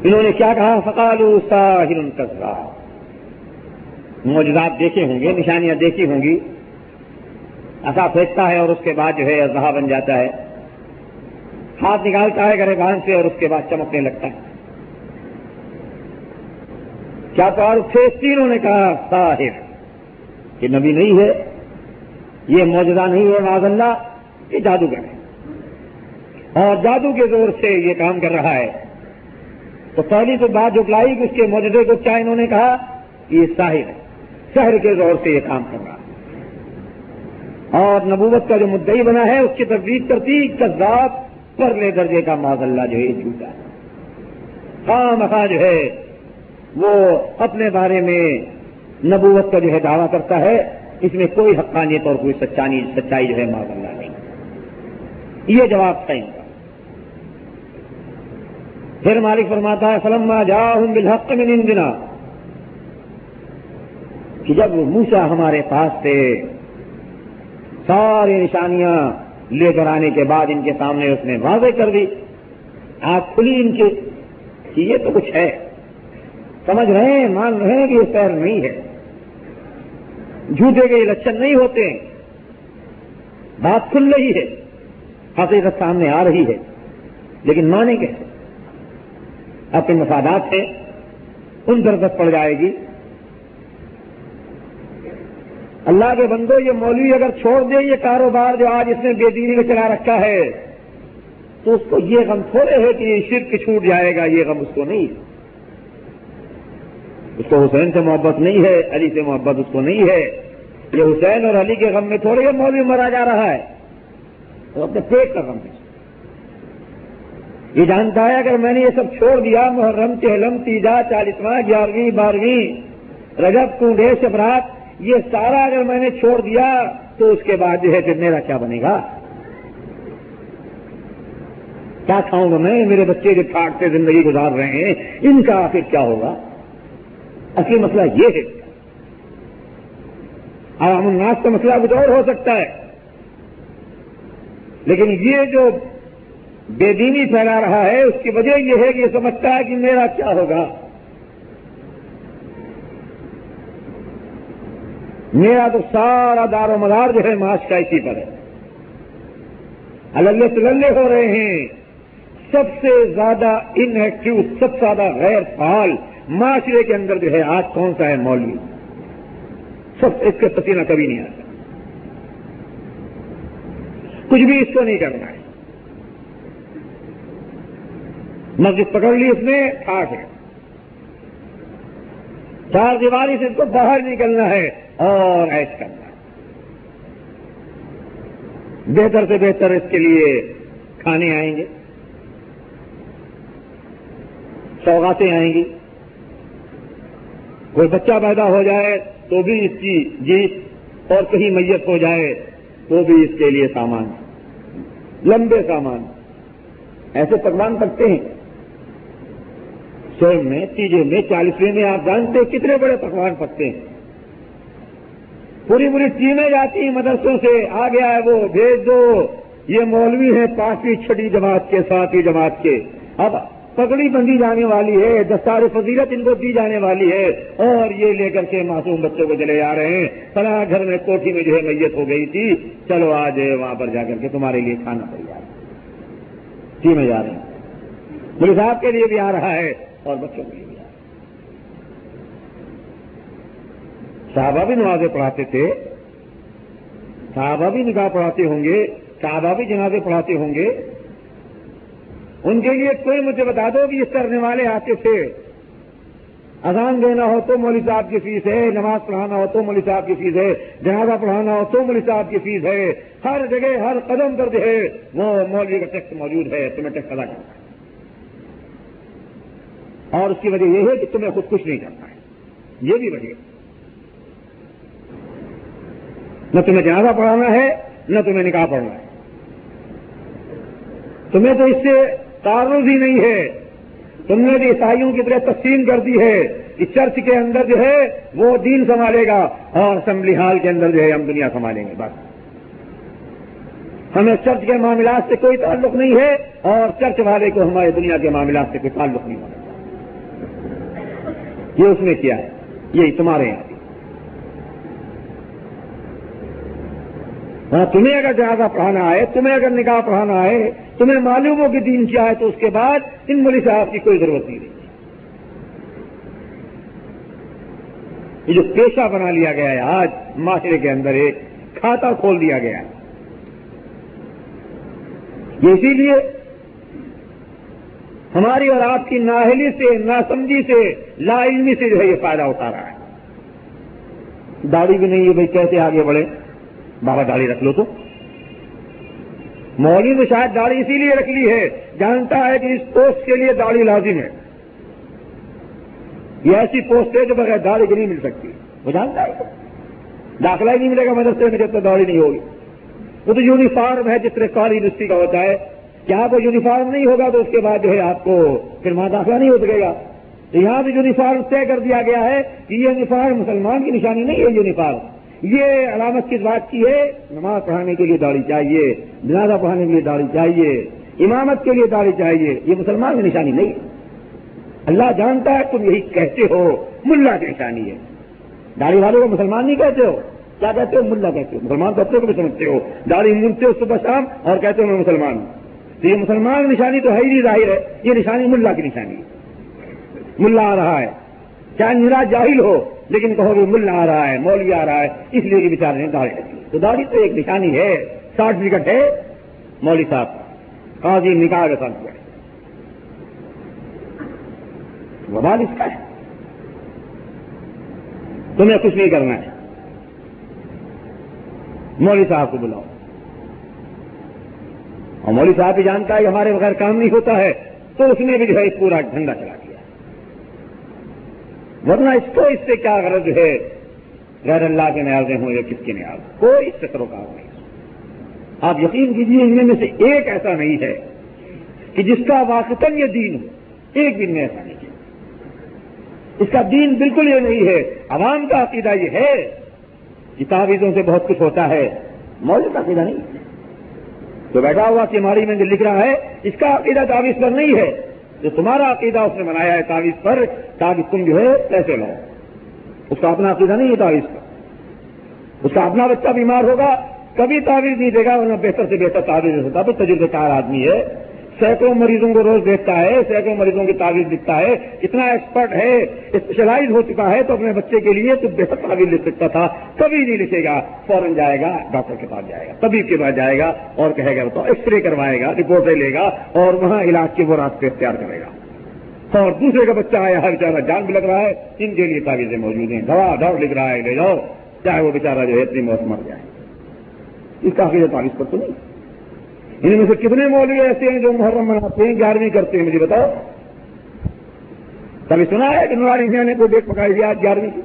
انہوں نے کیا کہا؟ فقالوا ساحر کذاب. معجزات دیکھے ہوں گے، نشانیاں دیکھی ہوں گی. ایسا پھینکتا ہے اور اس کے بعد جو ہے اژدہا بن جاتا ہے، ہاتھ نکالتا ہے گریبان سے اور اس کے بعد چمکنے لگتا ہے. کیا تعارف تھے؟ تینوں نے کہا ساحر، یہ نبی نہیں ہے، یہ معجزہ نہیں ہے، معاذ اللہ، یہ جادوگر ہے اور جادو کے زور سے یہ کام کر رہا ہے. تو پہلی تو بات جو لائی کہ اس کے معجزے کو کیا انہوں نے کہا؟ یہ ساحر ہے، سحر کے زور سے یہ کام کر رہا ہے. اور نبوت کا جو مدعی بنا ہے اس کی تردید کرتی کذاب، پرلے درجے کا معاذ اللہ جو ہے یہ جھوٹا ہے. خواہ جو ہے وہ اپنے بارے میں نبوت کا جو ہے دعویٰ کرتا ہے، اس میں کوئی حقانیت اور کوئی سچائی جو ہے معاذ اللہ نہیں. یہ جواب تھا ان کا. پھر مالک فرماتا ہے فلما جاءہم بالحق من عندنا، کہ جب موسیٰ ہمارے پاس سے ساری نشانیاں لے کر آنے کے بعد ان کے سامنے اس نے واضح کر دی، آنکھ کھلی ان کی کہ یہ تو کچھ ہے، سمجھ رہے ہیں، مان رہے ہیں کہ یہ سحر نہیں ہے، جھوٹے کے یہ لچھن نہیں ہوتے، بات کھل رہی ہے، حقیقت سامنے آ رہی ہے، لیکن مانیں کیسے؟ اپنے مفادات ہیں، ان پر دست پڑ جائے گی. اللہ کے بندو، یہ مولوی اگر چھوڑ دے یہ کاروبار جو آج اس نے بے دینی میں چلا رکھا ہے، تو اس کو یہ غم تھوڑے ہے کہ یہ شرک چھوٹ جائے گا، یہ غم اس کو نہیں. اس کو حسین سے محبت نہیں ہے، علی سے محبت اس کو نہیں ہے. یہ حسین اور علی کے غم میں تھوڑے یہ مولوی مرا جا رہا ہے، تو اپنے پیٹ کا غم ہے. یہ جانتا ہے اگر میں نے یہ سب چھوڑ دیا، محرم، چہلم، تیجا، 40واں، 11ویں، 12ویں، رجب، کنڈے، شبرات، یہ سارا اگر میں نے چھوڑ دیا تو اس کے بعد جو ہے پھر میرا کیا بنے گا؟ کیا کھاؤں گا میں؟ میرے بچے جو ٹھاٹ سے زندگی گزار رہے ہیں ان کا آخر کیا ہوگا؟ اصلی مسئلہ یہ ہے. عوام الناس کا مسئلہ کچھ اور ہو سکتا ہے، لیکن یہ جو بے دینی پھیلا رہا ہے اس کی وجہ یہ ہے کہ یہ سمجھتا ہے کہ میرا کیا ہوگا، میرا تو سارا دار و مدار جو ہے معاش کا اسی پر ہے. اللہ تللے ہو رہے ہیں. سب سے زیادہ ان ایکٹیو، سب سے زیادہ غیر فعال معاشرے کے اندر جو ہے آج کون سا ہے؟ مولوی. سب اس کے پسینہ کبھی نہیں آتا، کچھ بھی اس کو نہیں کرنا ہے. مسجد پکڑ لی اس نے، ٹھاٹ ہے، چار دیواری سے اس کو باہر نکلنا ہے اور ایش کرنا ہے. بہتر سے بہتر اس کے لیے کھانے آئیں گے، سوغاتیں آئیں گی. کوئی بچہ پیدا ہو جائے تو بھی اس کی جیت، اور کہیں میت ہو جائے تو بھی اس کے لیے سامان، لمبے سامان. ایسے پکوان پکتے ہیں. سوم میں، تیجے میں، 40ویں میں آپ جانتے ہیں کتنے بڑے پکوان پکتے ہیں. پوری پوری ٹیمیں جاتی ہیں مدرسوں سے، آ گیا ہے وہ بھیج دو، یہ مولوی ہیں 5ویں 6ٹھی جماعت کے، 7ویں جماعت کے، اب پگڑی بندی جانے والی ہے، دستار فضیلت ان کو دی جانے والی ہے، اور یہ لے کر کے معصوم بچوں کو چلے جا رہے ہیں. فلاں گھر میں کوٹھی میں جو ہے میت ہو گئی تھی، چلو آج وہاں پر جا کر کے تمہارے لیے کھانا تیار. ٹیمیں جا رہے ہیں، پولیس صاحب کے لیے بھی آ رہا ہے اور بچوں کے لیے بھی آ رہا ہے. صحابہ بھی نمازیں پڑھاتے تھے، صحابہ بھی نکاح پڑھاتے ہوں گے، صحابہ بھی جنازے پڑھاتے ہوں گے. ان کے لیے کوئی مجھے بتا دو کہ اس کرنے والے آتے تھے. اذان دینا ہو تو مولوی صاحب کی فیس ہے، نماز پڑھانا ہو تو مولوی صاحب کی فیس ہے، جنازہ پڑھانا ہو تو مولوی صاحب کی فیس ہے. ہر جگہ ہر قدم پر جو ہے وہ مولوی کا ٹیکس موجود ہے، تمہیں ٹیکس ادا کرنا ہے. اور اس کی وجہ یہ ہے کہ تمہیں خود کچھ نہیں کرنا ہے. یہ بھی وجہ، نہ تمہیں جنازہ پڑھانا ہے نہ تمہیں نکاح پڑھنا ہے. تمہیں تو اس سے تعرض ہی نہیں ہے. تم نے بھی عیسائیوں کی طرح تقسیم کر دی ہے کہ چرچ کے اندر جو ہے وہ دین سنبھالے گا اور اسمبلی ہال کے اندر جو ہے ہم دنیا سنبھالیں گے. بس ہمیں چرچ کے معاملات سے کوئی تعلق نہیں ہے اور چرچ والے کو ہمارے دنیا کے معاملات سے کوئی تعلق نہیں ہونا. یہ اس نے کیا ہے, یہی تمہارے یہاں. تمہیں اگر جنازہ پڑھانا ہے, تمہیں اگر نکاح پڑھانا ہے, تمہیں معلوم ہو کہ دین کیا ہے, تو اس کے بعد ان مولوی صاحب کی کوئی ضرورت نہیں رہی. یہ جو پیشہ بنا لیا گیا ہے آج معاشرے کے اندر, ایک کھاتا کھول دیا گیا ہے, یہ اسی لیے ہماری اور آپ کی نااہلی سے, ناسمجھی سے, لا علمی سے جو ہے یہ فائدہ اٹھا رہا ہے. داڑھی بھی نہیں ہے بھائی, کیسے آگے بڑھے؟ بابا داڑھی رکھ لو. تو مولوی نے شاید داڑھی اسی لیے رکھ لی ہے, جانتا ہے کہ اس پوسٹ کے لیے داڑھی لازم ہے. یہ ایسی پوسٹ ہے جو بغیر داڑھی کی نہیں مل سکتی. وہ جانتا ہے داخلہ ہی نہیں ملے گا مدرسے میں جب تک داڑھی نہیں ہوگی. وہ تو یونیفارم ہے جس طرح کالج یونیورسٹی کا ہوتا ہے, کہ آپ کو یونیفارم نہیں ہوگا تو اس کے بعد جو ہے آپ کو پھر وہاں داخلہ نہیں ہو سکے گا. تو یہاں بھی یونیفارم طے کر دیا گیا ہے کہ یہ یونیفارم مسلمان کی نشانی نہیں ہے. یونیفارم یہ علامت کس بات کی ہے؟ نماز پڑھانے کے لیے داڑھی چاہیے, جنازہ پڑھانے کے لیے داڑھی چاہیے, امامت کے لیے داڑھی چاہیے. یہ مسلمان کی نشانی نہیں ہے. اللہ جانتا ہے تم یہی کہتے ہو ملا کی نشانی ہے. داڑھی والوں کو مسلمان نہیں کہتے ہو, کیا کہتے ہو؟ ملا کہتے ہو. مسلمان تو اپنے کو بھی سمجھتے ہو, داڑھی مونتے ہو صبح شام اور کہتے ہو میں مسلمان ہوں. تو یہ مسلمان کی نشانی تو ہے ہی ظاہر ہے, یہ نشانی ملا کی نشانی ہے. ملا آ رہا ہے, چاہے نرا جاہل ہو, لیکن کہو گے ملا آ رہا ہے, مولوی آ رہا ہے, اس لیے کہ بیچارے نے داڑھی رکھی. تو داڑھی تو ایک نشانی ہے, سرٹیفکیٹ ہے مولوی صاحب کا, قاضی نکاح کا سرٹیفکیٹ. وبال اس کا ہے. تمہیں کچھ نہیں کرنا ہے, مولوی صاحب کو بلاؤ. اور مولوی صاحب بھی جانتا ہے کہ ہمارے بغیر کام نہیں ہوتا ہے, تو اس نے بھی جو ہے پورا جھنڈا چلا دیا. ورنہ اس کو اس سے کیا غرض ہے؟ غیر اللہ کے نیازیں ہوں یا کس کے نیاز, کوئی اس سے سروکار نہیں. آپ یقین کیجیے ان میں سے ایک ایسا نہیں ہے کہ جس کا واقعتاً یہ دین ہو. ایک دن میں ایسا نہیں ہے. اس کا دین بالکل یہ نہیں ہے. عوام کا عقیدہ یہ ہے کہ تعویذوں سے بہت کچھ ہوتا ہے, مولوی کا عقیدہ نہیں ہے. تو بیٹھا ہوا کہ ہماری میں جو لکھ رہا ہے اس کا عقیدہ تعویذ پر نہیں ہے. جو تمہارا عقیدہ اس نے بنایا ہے تعویذ پر تاکہ تم جو ہے پیسے لاؤ, اس کا اپنا عقیدہ نہیں ہے تعویذ پر. اس کا اپنا بچہ بیمار ہوگا کبھی تعویذ نہیں دے گا, ورنہ بہتر سے بہتر تعویذ دے سکتا. تو تجربے کار آدمی ہے, سینکڑوں مریضوں کو روز دیکھتا ہے, سینکڑوں مریضوں کی تعویذ لکھتا ہے, اتنا ایکسپرٹ ہے, اسپیشلائز ہو چکا ہے, تو اپنے بچے کے لیے تو بہتر تعویذ لکھ سکتا تھا. کبھی نہیں لکھے گا, فوراً جائے گا ڈاکٹر کے پاس, جائے گا طبیب کے پاس, جائے گا اور کہے گا تو ایکس رے کروائے گا, رپورٹیں لے گا اور وہاں علاج کے وہ راستے اختیار کرے گا. اور دوسرے کا بچہ آیا ہے, بیچارہ جان بھی لگ رہا ہے, ان کے لیے تعویذیں موجود ہیں, دوا دور لکھ رہا ہے, لے جاؤ, چاہے وہ بیچارہ جو ہے اتنی موت مر جائے. اس کا عقیدہ تعویذ پر تو نہیں. ان میں سے کتنے مولوی ایسے ہیں جو محرم مناتے ہیں, 11ویں کرتے ہیں؟ مجھے بتاؤ. کبھی سنا ہے کہ نورانی نے کوئی ڈیٹ پکائی دی آج 11ویں کی؟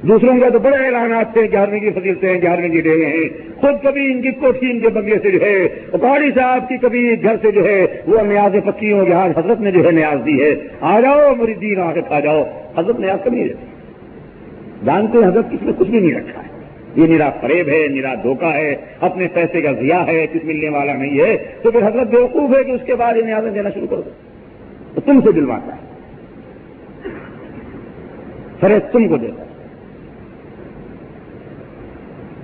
دوسروں کا تو بڑے اعلانات تھے, 11ویں کی فضیلتیں ہیں, 11ویں کی ڈے ہیں. خود کبھی ان کی کوٹھی ان کے بنگلے سے جو ہے, قاضی صاحب کی کبھی گھر سے جو ہے وہ نیاز پکیوں کے آج حضرت نے جو ہے نیاز دی ہے, آ جاؤ مریدین آ کے کھا جاؤ. حضرت نیاز کبھی نہیں دیتی. جانتے ہیں حضرت کس میں کچھ بھی نہیں رکھا ہے. یہ نرا فریب ہے, نرا دھوکہ ہے, اپنے پیسے کا ضیاع ہے, کچھ ملنے والا نہیں ہے. تو پھر حضرت بیوقوف ہے کہ اس کے بعد یہ نیازیں دینا شروع کر دو. تو تم سے دلواتا ہے, فریب تم کو دیتا ہے.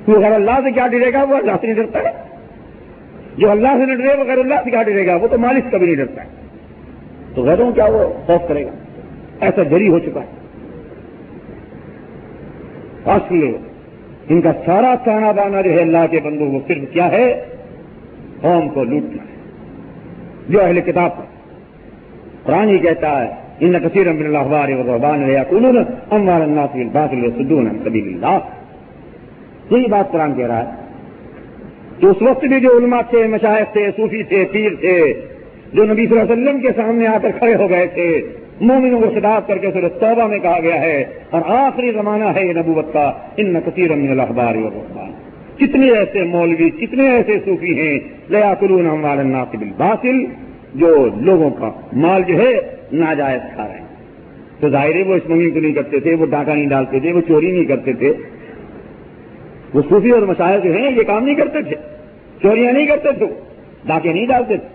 تو غیر اللہ سے کیا ڈرے گا؟ وہ اللہ سے نہیں ڈرتا ہے. جو اللہ سے نہ ڈرے وہ غیر اللہ سے کیا ڈرے گا؟ وہ تو مالک سے کبھی نہیں ڈرتا ہے. تو غیروں کیا وہ خوف کرے گا؟ ایسا جری ہو چکا ہے. اصل ان کا سارا تانا بانا جو ہے اللہ کے بندوں وہ صرف کیا ہے؟ قوم کو لوٹنا ہے. جو اہل کتاب کا قرآن ہی کہتا ہے ان کثیر من الاحبار والرهبان ليأكلون اموال الناس بالباطل ويصدون عن سبيل الله. یہی بات قرآن کہہ رہا ہے کہ اس وقت بھی جو علماء تھے, مشائخ تھے, صوفی تھے, پیر تھے, جو نبی صلی اللہ علیہ وسلم کے سامنے آ کر کھڑے ہو گئے تھے, مومنوں کو خطاب کر کے سورۃ توبہ میں کہا گیا ہے, اور آخری زمانہ ہے یہ نبوت کا, ان کثیر من الاحبار والرهبان. کتنے ایسے مولوی, کتنے ایسے صوفی ہیں, ليأكلون اموال الناس بالباطل, جو لوگوں کا مال جو ہے ناجائز کھا رہے ہیں. تو ظاہر ہے وہ اسمگلنگ تو نہیں کرتے تھے, وہ ڈاکہ نہیں ڈالتے تھے, وہ چوری نہیں کرتے تھے. وہ صوفی اور مشائخ جو ہیں یہ کام نہیں کرتے تھے, چوریاں نہیں کرتے تھے, ڈاکے نہیں ڈالتے تھے.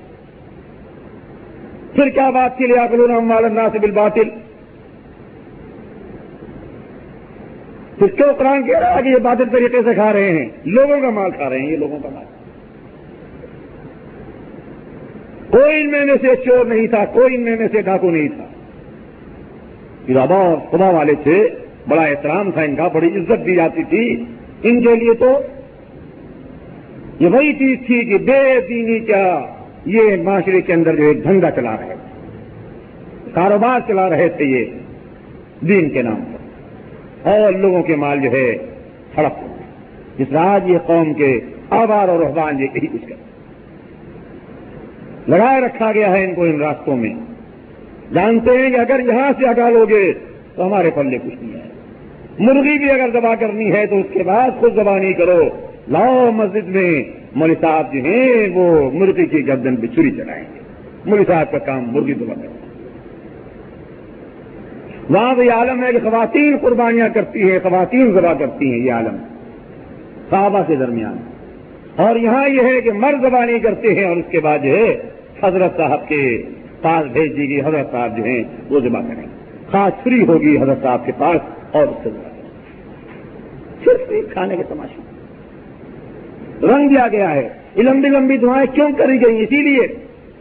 پھر کیا بات کی لیاکلون اموال الناس بالباطل؟ پھر کیوں قرآن کہہ رہا ہے کہ یہ باطل طریقے سے کھا رہے ہیں, لوگوں کا مال کھا رہے ہیں, یہ لوگوں کا مال. کوئی ان میں سے چور نہیں تھا, کوئی ان میں سے ڈاکو نہیں تھا. بابا اور خدا والے تھے, بڑا احترام تھا ان کا, بڑی عزت دی جاتی تھی. ان کے لیے تو یہ وہی چیز تھی کہ بے دینی کا یہ معاشرے کے اندر جو ایک دھندا چلا رہے تھے, کاروبار چلا رہے تھے یہ دین کے نام پر, اور لوگوں کے مال جو ہے ہڑپ ہو گئے. جس راج یہ قوم کے آبار اور رہبان یہ یہی کچھ کرتے, لگائے رکھا گیا ہے ان کو ان راستوں میں. جانتے ہیں کہ اگر یہاں سے ہٹا لو گے تو ہمارے پلے کچھ نہیں ہے. مرغی بھی اگر ذبح کرنی ہے تو اس کے بعد خود ذبح نہیں کرو, لاؤ مسجد میں مولوی صاحب جو ہیں وہ مرغی کی گردن پہ چھری چلائیں گے. مولوی صاحب کا کام مرغی ذبح کرنا. وہاں تو یہ عالم ہے کہ خواتین قربانیاں کرتی ہیں, خواتین ذبح کرتی ہیں, یہ عالم صحابہ کے درمیان. اور یہاں یہ ہے کہ مرد ذبح نہیں کرتے ہیں, اور اس کے بعد جو ہے حضرت صاحب کے پاس بھیج دی گئی, حضرت صاحب جو ہیں وہ ذبح کریں گے. خاص فری ہوگی حضرت صاحب کے پاس, اور اس سے ذبح کریں گے. صرف کھانے کے تماشے رنگ دیا گیا ہے. یہ لمبی لمبی دعائیں کیوں کری گئی؟ اسی لیے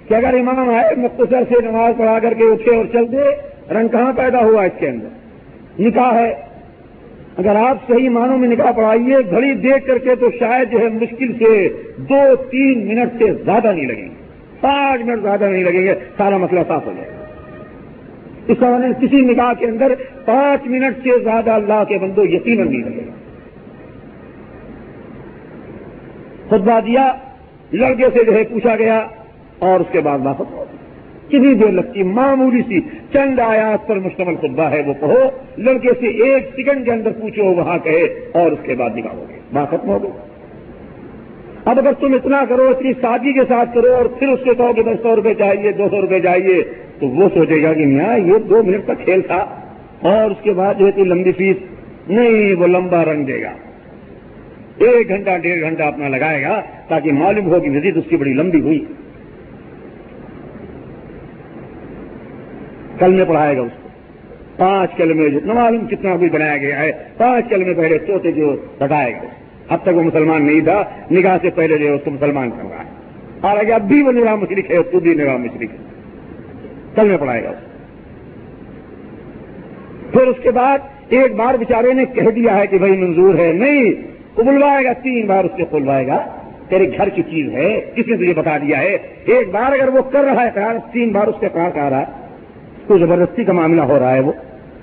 کہ اگر امام آئے مختصر سے نماز پڑھا کر کے اٹھے اور چل دے, رنگ کہاں پیدا ہوا اس کے اندر؟ نکاح ہے, اگر آپ صحیح معنوں میں نکاح پڑھائیے گھڑی دیکھ کر کے تو شاید جو ہے مشکل سے 2-3 منٹ سے زیادہ نہیں لگیں گے, 5 منٹ زیادہ نہیں لگیں گے, سارا مسئلہ صاف ہو جائے گا. اس طرح کسی نکاح کے اندر 5 منٹ سے زیادہ اللہ کے بندوں یقیناً نہیں لگے گا. خطبہ دیا, لڑکے سے جو ہے پوچھا گیا, اور اس کے بعد بات ہو گئی. کتنی دیر لگتی؟ معمولی سی چند آیات پر مشتمل خطبہ ہے, وہ کہو. لڑکے سے 1 سیکنڈ کے اندر پوچھو, وہاں کہے, اور اس کے بعد نکاح ہو گئے, بات ختم ہو گئی. اب اگر تم اتنا کرو, اتنی سادگی کے ساتھ کرو, اور پھر اس کے کہو کہ 100 روپے چاہیے, 200 روپے چاہیے, تو وہ سوچے گا کہ میاں یہ 2 منٹ کا کھیل تھا, اور اس کے بعد جو ہے کہ لمبی فیس نہیں, وہ لمبا رنگ دے گا. 1 گھنٹہ 1.5 گھنٹہ اپنا لگائے گا تاکہ معلوم ہو کہ مزید اس کی بڑی لمبی ہوئی. کلمے پڑھائے گا اس کو, 5 کلمے, جتنا معلوم کتنا بھی بنایا گیا ہے, 5 کلمے پہلے چوتھے جو بتائے گا. اب تک وہ مسلمان نہیں تھا, نکاح سے پہلے جو ہے اس کو مسلمان کر رہا ہے, اور اگر اب بھی وہ نظام مشرک ہے, تو بھی نظام مشرک ہے. کلمے پڑھائے گا اس کو. پھر اس کے بعد ایک بار بیچارے نے کہہ دیا ہے کہ بھائی منظور ہے, نہیں, بلوائے گا 3 بار, اس سے کھلوائے گا. تیرے گھر کی چیز ہے, کس نے تجھے بتا دیا ہے؟ ایک بار اگر وہ کر رہا ہے قرار, 3 بار اس سے قرار کر رہا ہے, اس کو زبردستی کا معاملہ ہو رہا ہے, وہ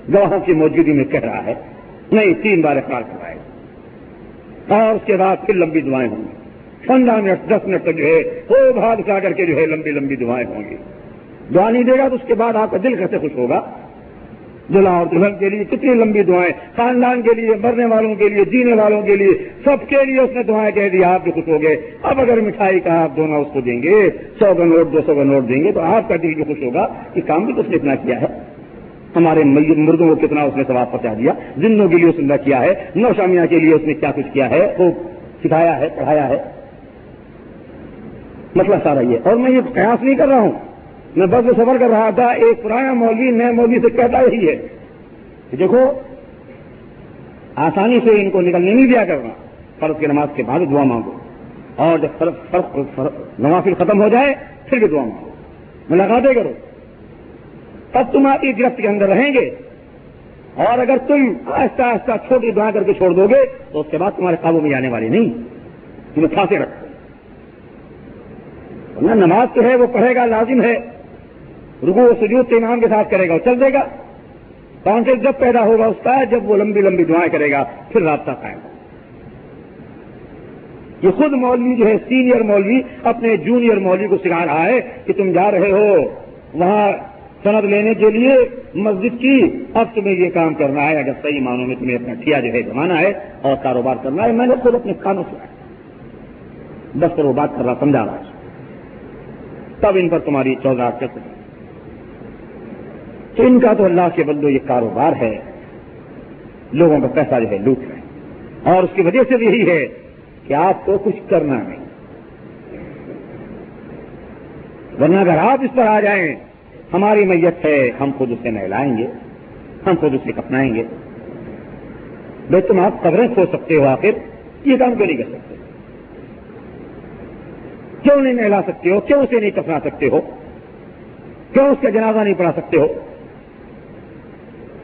گواہوں کی موجودگی میں کہہ رہا ہے, نہیں, 3 بار اقرار کر رہا ہے. اور اس کے بعد پھر لمبی دعائیں ہوں گی, 15 منٹ 10 منٹ تک جو ہے خوب ہاتھ اٹھا کر کے جو ہے لمبی لمبی دعائیں ہوں گی. دعا نہیں دے گا تو اس کے بعد آپ کا دل کیسے خوش ہوگا؟ دلہا اور دلہن کے لیے کتنی لمبی دعائیں, خاندان کے لیے, مرنے والوں کے لیے, جینے والوں کے لیے, سب کے لیے اس نے دعائیں کہہ دی. آپ بھی خوش ہو گئے. اب اگر مٹھائی کا آپ دونوں اس کو دیں گے, 100 کا نوٹ 200 کا نوٹ دیں گے, تو آپ کا دل بھی خوش ہوگا کہ کام بھی تو اس نے اتنا کیا ہے. ہمارے مردوں کو کتنا اس نے ثواب پہنچا دیا, زندوں کے لیے اس نے کیا ہے, نوشامیاں کے لیے اس نے کیا کچھ کیا ہے, وہ سکھایا ہے, پڑھایا ہے. مسئلہ سارا یہ. اور میں یہ قیاس نہیں کر رہا ہوں, میں بس وہ سفر کر رہا تھا. ایک پرانا مولوی نئے مولوی سے کہتا یہی ہے کہ دیکھو آسانی سے ان کو نکلنے نہیں دیا کرنا, فرض کی نماز کے بعد دعا مانگو, اور جب نوافل ختم ہو جائے پھر بھی دعا مانگو, ملاقاتیں کرو, تب تمہاری گرفت کے اندر رہیں گے. اور اگر تم آہستہ آہستہ چھوٹی دعا کر کے چھوڑ دو گے تو اس کے بعد تمہارے قابو میں آنے والی نہیں, تمہیں پھانسے رکھو. نماز تو ہے وہ پڑھے گا, لازم ہے, رکوع و سجود تو امام کے ساتھ کرے گا, وہ چل دے گا. کانٹیکٹ جب پیدا ہوگا اس کا, جب وہ لمبی لمبی دعائیں کرے گا, پھر رابطہ قائم ہوگا. یہ خود مولوی جو ہے, سینئر مولوی, اپنے جونیئر مولوی کو سکھا رہا ہے کہ تم جا رہے ہو وہاں سند لینے کے لیے مسجد کی, اب تمہیں یہ کام کرنا ہے, اگر صحیح معنوں میں تمہیں اپنا ٹھیا جو ہے جمانا ہے اور کاروبار کرنا ہے. میں نے خود اپنے کانوں سے بس پر وہ بات کر رہا, سمجھا رہا. تب ان پر تمہاری چوزاٹ کر سکے. تو ان کا تو اللہ کے بندو یہ کاروبار ہے، لوگوں کا پیسہ جو ہے لوٹ رہے ہیں، اور اس کی وجہ سے یہی ہے کہ آپ کو کچھ کرنا نہیں. ورنہ اگر آپ اس پر آ جائیں، ہماری میت ہے، ہم خود اسے نہلائیں گے، ہم خود اسے کفنائیں گے. بھائی تم آپ قبریں کھو سکتے ہو، آخر یہ کام کیوں نہیں کر سکتے؟ کیوں نہیں نہلا سکتے ہو؟ کیوں اسے نہیں کفنا سکتے ہو؟ کیوں اس کا جنازہ نہیں پڑھا سکتے ہو؟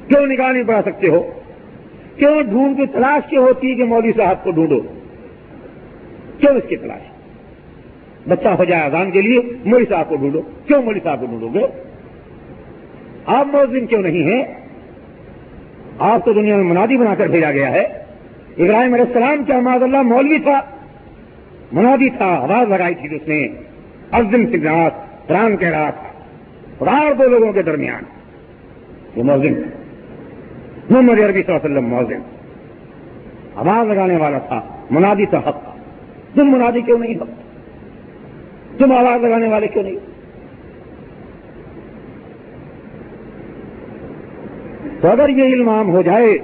کیوں نکاح نہیں پڑھا سکتے ہو؟ کیوں ڈھونڈ کی تلاش کیوں ہوتی ہے کہ مولوی صاحب کو ڈھونڈو؟ کیوں اس کی تلاش؟ بچہ ہو جائے اذان کے لیے مولوی صاحب کو ڈھونڈو. کیوں مولوی صاحب کو ڈھونڈو گے؟ آپ مؤذن کیوں نہیں ہیں؟ آپ تو دنیا میں منادی بنا کر بھیجا گیا ہے. ابراہیم علیہ السلام کیا معاذ اللہ مولوی تھا؟ منادی تھا، آواز لگائی تھی اس نے، اذن فی الناس، قرآن کہہ رہا تھا، قرآن دو لوگوں کے درمیان. یہ مؤذن تھا. محمد عربی صلی اللہ علیہ وسلم مؤذن، آواز لگانے والا تھا، منادی تھا، حق تھا. تم منادی کیوں نہیں ہو؟ تم آواز لگانے والے کیوں نہیں؟ تو اگر یہ علم عام ہو جائے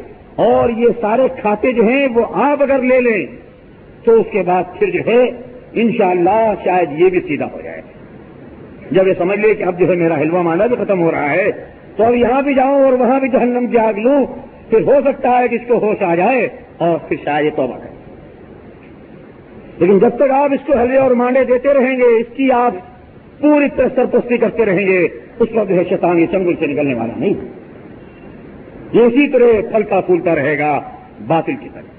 اور یہ سارے کھاتے جو ہیں وہ آپ اگر لے لیں تو اس کے بعد پھر جو ہے انشاءاللہ شاید یہ بھی سیدھا ہو جائے. جب یہ سمجھ لے کہ اب جو ہے میرا حلوہ مانڈا بھی ختم ہو رہا ہے تو اب یہاں بھی جاؤں اور وہاں بھی جہنم کی آگ لوں، پھر ہو سکتا ہے کہ اس کو ہوش آ جائے اور پھر شاید یہ توبہ کرے. لیکن جب تک آپ اس کو حلوے اور مانڈے دیتے رہیں گے، اس کی آپ پوری طرح سرپرستی کرتے رہیں گے، اس وقت جو ہے شیطان یہ چنگل سے نکلنے والا نہیں. یہ اسی طرح پھلتا پھولتا رہے گا باطل کی طرح.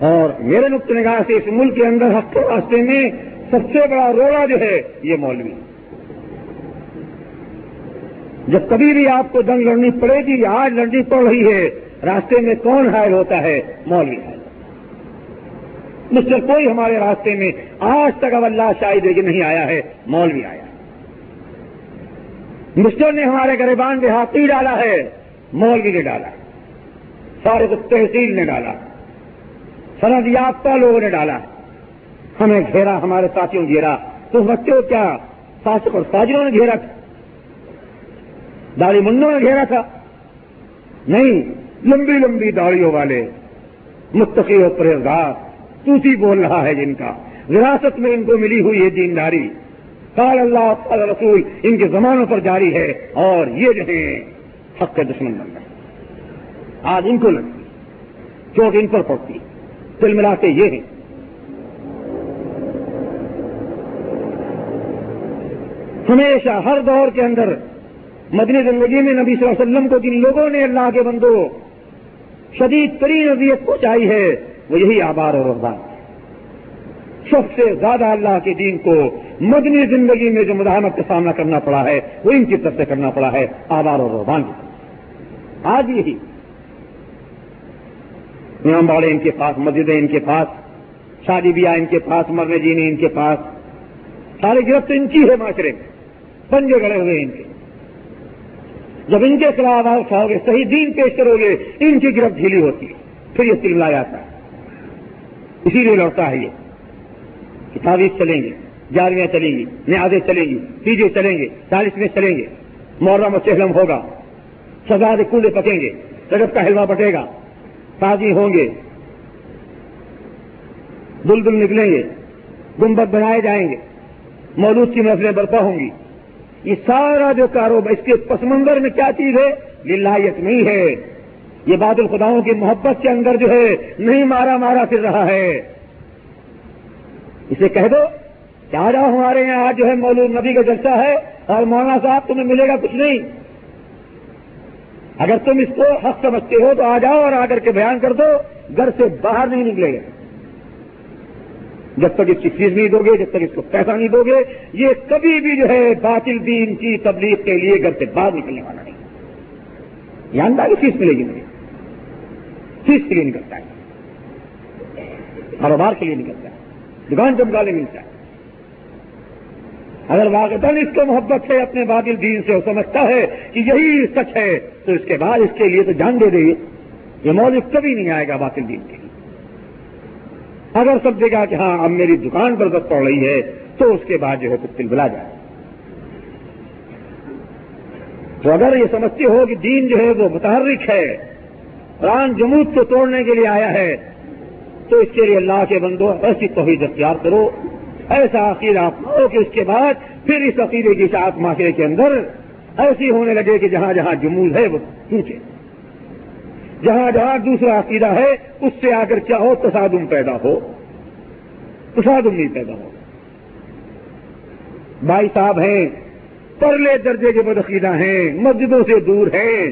اور میرے نقطہ نگاہ سے اس ملک کے اندر حق کے راستے میں سب سے بڑا روڑا جو ہے یہ مولوی. جب کبھی بھی آپ کو جنگ لڑنی پڑے گی، آج لڑنی پڑ رہی ہے، راستے میں کون حائل ہوتا ہے؟ مولوی حائل. مسٹر کوئی ہمارے راستے میں آج تک اب اللہ شاہد ہے کہ نہیں آیا ہے، مولوی آیا. مسٹر نے ہمارے گریبان پہ ہاتھی ڈالا ہے، مولوی نے ڈالا. سارے تحصیل نے ڈالا، سند یافتہ لوگوں نے ڈالا. ہمیں گھیرا، ہمارے ساتھیوں نے گھیرا. تم بچے ہو کیا؟ فاسق اور فاجروں نے گھیرا تھا، داڑھی منڈوں نے گھیرا تھا؟ نہیں، لمبی لمبی داڑھیوں والے متقی و پرہیزگار توتی بول رہا ہے جن کا وراثت میں ان کو ملی ہوئی ہے دینداری. قال اللہ قال رسول ان کے زمانوں پر جاری ہے، اور یہ جو ہے حق کے دشمن بن گئے. آج ان کو لگتی چوٹ ان پر پڑتی. تل ملا کے یہ ہیں. ہمیشہ ہر دور کے اندر مدنی زندگی میں نبی صلی اللہ علیہ وسلم کو جن لوگوں نے اللہ کے بندو شدید ترین اذیت پہنچائی ہے وہ یہی آبار اور رہبان. سب سے زیادہ اللہ کے دین کو مدنی زندگی میں جو مزاحمت کا سامنا کرنا پڑا ہے وہ ان کی طرف سے کرنا پڑا ہے، آبار اور رہبان کی طرف. آج یہی امام باڑے ان کے پاس، مسجدیں ان کے پاس، شادی بیاہ ان کے پاس، مرنے جینے ان کے پاس، ساری گرفت ان کی ہے. معاشرے میں پنجے گڑے ہوئے ان کے. جب ان کے خلاف آپ کھاؤ گے، صحیح دین پیش کرو گے، ان کی گرفت ڈھیلی ہوتی ہے، پھر یہ سلسلہ جاتا ہے. اسی لیے لڑتا ہے یہ. کتابیں چلیں گے، جاریاں چلیں گی، نیازیں چلیں گی، تیجے چلیں گے، 40 میں چلیں گے، محرم و چہلم ہوگا، سزا کے کولے پکیں گے، رجب کا حلوہ بٹے گا، تازی ہوں گے، دلدل نکلیں گے، گنبد بنائے جائیں گے، مولود کی محفلیں برپا ہوں گی. یہ سارا جو کاروبار اس کے پس منظر میں کیا چیز ہے؟ للہیت نہیں ہے. یہ باطل خداؤں کی محبت کے اندر جو ہے نہیں مارا مارا پھر رہا ہے. اسے کہہ دو کہ آ جاؤ ہمارے یہاں، آج جو ہے مولود نبی کا جلسہ ہے اور مولانا صاحب تمہیں ملے گا کچھ نہیں. اگر تم اس کو حق سمجھتے ہو تو آ جاؤ اور آ کر کے بیان کر دو. گھر سے باہر نہیں نکلے گا جب تک اس کی فیس نہیں دو گے، جب تک اس کو پیسہ نہیں دو گے. یہ کبھی بھی جو ہے باطل دین کی تبلیغ کے لیے گھر سے باہر نکلنے والا نہیں. یہاں کی فیس ملے گی مجھے، فیس کے لیے نکلتا ہے، کاروبار کے لیے نکلتا ہے، دکان چمکانے ملتا ہے. اگر واقعتاً اس کو محبت ہے اپنے باطل دین سے، وہ سمجھتا ہے کہ یہی سچ ہے، تو اس کے بعد اس کے لیے تو جان دے دے. یہ مولوی کبھی نہیں آئے گا باطل دین کے لیے. اگر سب دیکھا کہ ہاں اب میری دکان پر بس پڑ رہی ہے تو اس کے بعد جو ہے کچھ بلا جائے. تو اگر یہ سمجھتے ہو کہ دین جو ہے وہ متحرک ہے، قرآن جمود کو توڑنے کے لیے آیا ہے، تو اس کے لیے اللہ کے بندو ایسی توحید اختیار کرو، ایسا عقیدہ اپناؤ کہ اس کے بعد پھر اس عقیدے کی اشاعت معاشرے کے اندر ایسی ہونے لگے کہ جہاں جہاں جمود ہے وہ ٹوٹے، جہاں جہاں دوسرا عقیدہ ہے اس سے آ کر کیا ہو، تصادم پیدا ہو. تصادم نہیں پیدا ہو. بھائی صاحب ہیں، پرلے درجے کے بدعقیدہ ہیں، مسجدوں سے دور ہیں،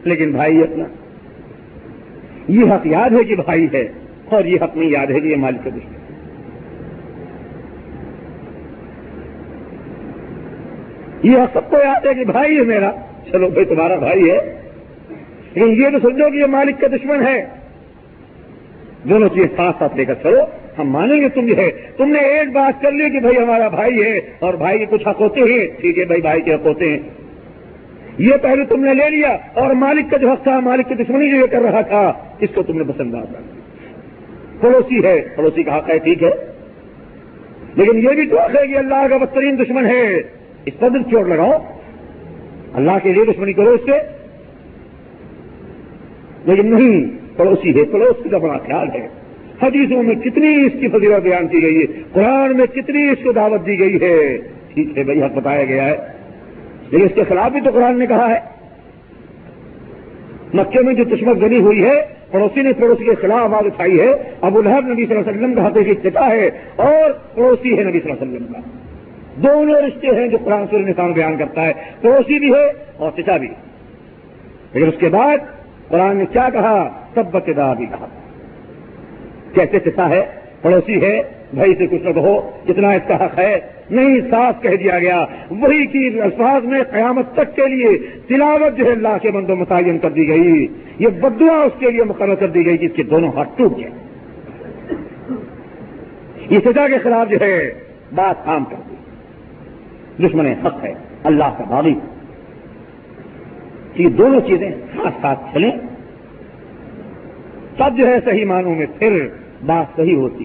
لیکن بھائی اپنا یہ حق یاد ہے کہ بھائی ہے، اور یہ حق نہیں یاد ہے کہ یہ مالک کا دشمن. یہ حق سب کو یاد ہے کہ بھائی ہے میرا، چلو بھائی تمہارا بھائی ہے، لیکن یہ تو سمجھو کہ یہ مالک کا دشمن ہے. دونوں چیزیں ساتھ ساتھ لے کر چلو. ہم مانیں گے تم نے ایک بات کر لی کہ بھائی ہمارا بھائی ہے اور بھائی کے کچھ حق ہوتے ہیں، ٹھیک ہے بھائی، بھائی کے حق ہوتے ہیں، یہ پہلے تم نے لے لیا، اور مالک کا جو حق تھا، مالک کی دشمنی جو یہ کر رہا تھا، اس کو تم نے پسند نہ کر. پڑوسی ہے، پڑوسی کا حق ہے، ٹھیک ہے، لیکن یہ بھی تو حق ہے کہ اللہ کا بدترین دشمن ہے، اس پر دل چوٹ لگاؤ، اللہ کے لیے دشمنی کرو اس سے. لیکن نہیں، پڑوسی ہے، پڑوسی کا بڑا خیال ہے. حدیثوں میں کتنی اس کی فضیلت بیان کی گئی ہے، قرآن میں کتنی اس کو دعوت دی گئی ہے. ٹھیک ہے بھائی، حق بتایا گیا ہے، لیکن اس کے خلاف بھی تو قرآن نے کہا ہے. مکے میں جو دشمن گنی ہوئی ہے، پڑوسی نے پڑوسی کے خلاف آواز اٹھائی ہے. ابو لہب نبی صلی اللہ علیہ وسلم کا حقیقی چچا ہے اور پڑوسی ہے نبی صلی اللہ علیہ وسلم کا. دونوں رشتے ہیں جو قرآن سورہ نساء بیان کرتا ہے، پڑوسی بھی ہے اور چچا بھی. لیکن اس کے بعد قرآن نے کیا کہا؟ تبت یدا ابی لہب. کیسے چچا ہے، پڑوسی ہے، بھائی سے کچھ نہ کہو، کتنا اس کا حق ہے، نہیں، صاف کہہ دیا گیا. وہی کی الفاظ میں قیامت تک کے لیے تلاوت جو ہے اللہ کے بندوں متعین کر دی گئی. یہ بددعا اس کے لیے مقرر کر دی گئی کہ اس کے دونوں ہاتھ ٹوٹ گئے. یہ سزا کے خلاف جو ہے بات عام کر دی. دشمن حق ہے، اللہ کا باغی. یہ دونوں چیزیں ساتھ ساتھ چلیں، تب جو ہے صحیح معنوں میں پھر بات صحیح ہوتی.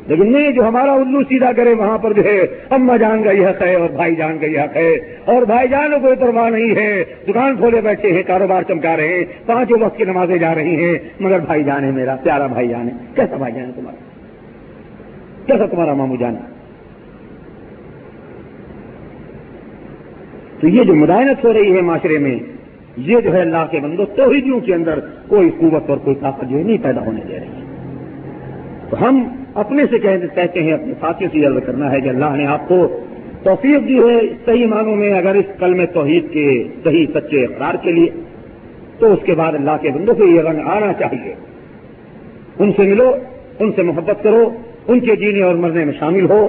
لیکن نہیں، جو ہمارا الو سیدھا کرے وہاں پر جو ہے اماں جان کا یہ حق ہے اور بھائی جان کا یہ حق ہے، اور بھائی جان کو کوئی پرواہ نہیں ہے، دکان کھولے بیٹھے ہیں، کاروبار چمکا رہے ہیں، 5 وقت کی نمازیں جا رہی ہیں، مگر بھائی جان ہے میرا، پیارا بھائی جان ہے. کیسا بھائی جان ہے تمہارا؟ کیسا تمہارا ماموں جان ہے؟ تو یہ جو مداحنت ہو رہی ہے معاشرے میں، یہ جو ہے اللہ کے بندوں توحیدیوں کے اندر کوئی قوت اور کوئی طاقت جو ہے نہیں پیدا ہونے دے رہی ہے. تو ہم اپنے سے کہتے ہیں، اپنے ساتھیوں سے عرض کرنا ہے کہ اللہ نے آپ کو توفیق دی ہے صحیح معنوں میں اگر اس کلمہ توحید کے صحیح سچے اقرار کے لیے، تو اس کے بعد اللہ کے بندوں کو یہ رنگ آنا چاہیے. ان سے ملو، ان سے محبت کرو، ان کے جینے اور مرنے میں شامل ہو،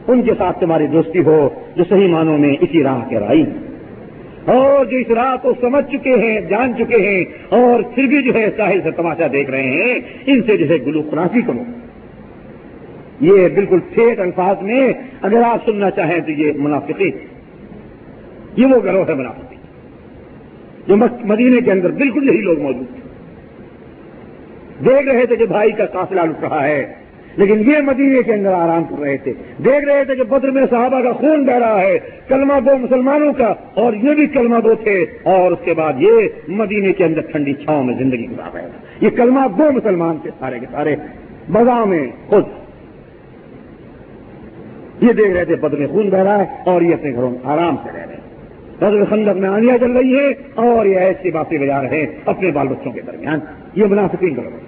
ان کے ساتھ تمہاری دوستی ہو جو صحیح معنوں میں اسی راہ کے راہی ہیں، اور جو اس راہ کو سمجھ چکے ہیں، جان چکے ہیں، اور پھر بھی جو ہے ساحل سے تماشا دیکھ رہے ہیں، ان سے جو ہے گلو خناسی کرو. یہ بالکل ٹھیک الفاظ میں اگر آپ سننا چاہیں تو یہ منافقی، یہ وہ گروہ ہے منافقی جو مدینے کے اندر بالکل یہی لوگ موجود تھے. دیکھ رہے تھے کہ بھائی کا قافلہ لٹ رہا ہے، لیکن یہ مدینے کے اندر آرام کر رہے تھے. دیکھ رہے تھے کہ بدر میں صحابہ کا خون بہ رہا ہے، کلمہ گو مسلمانوں کا، اور یہ بھی کلمہ گو تھے، اور اس کے بعد یہ مدینے کے اندر ٹھنڈی چھاؤں میں زندگی گزار رہے تھے. یہ کلمہ گو مسلمان تھے سارے کے سارے، بغا میں خود. یہ دیکھ رہے تھے بدر میں خون بہ رہا ہے اور یہ اپنے گھروں میں آرام سے رہ رہے ہیں. بدر خندق میں آندیاں چل رہی ہیں اور یہ ایسی باتیں بجا رہے ہیں اپنے بال بچوں کے درمیان. یہ منافقین کا رنگ.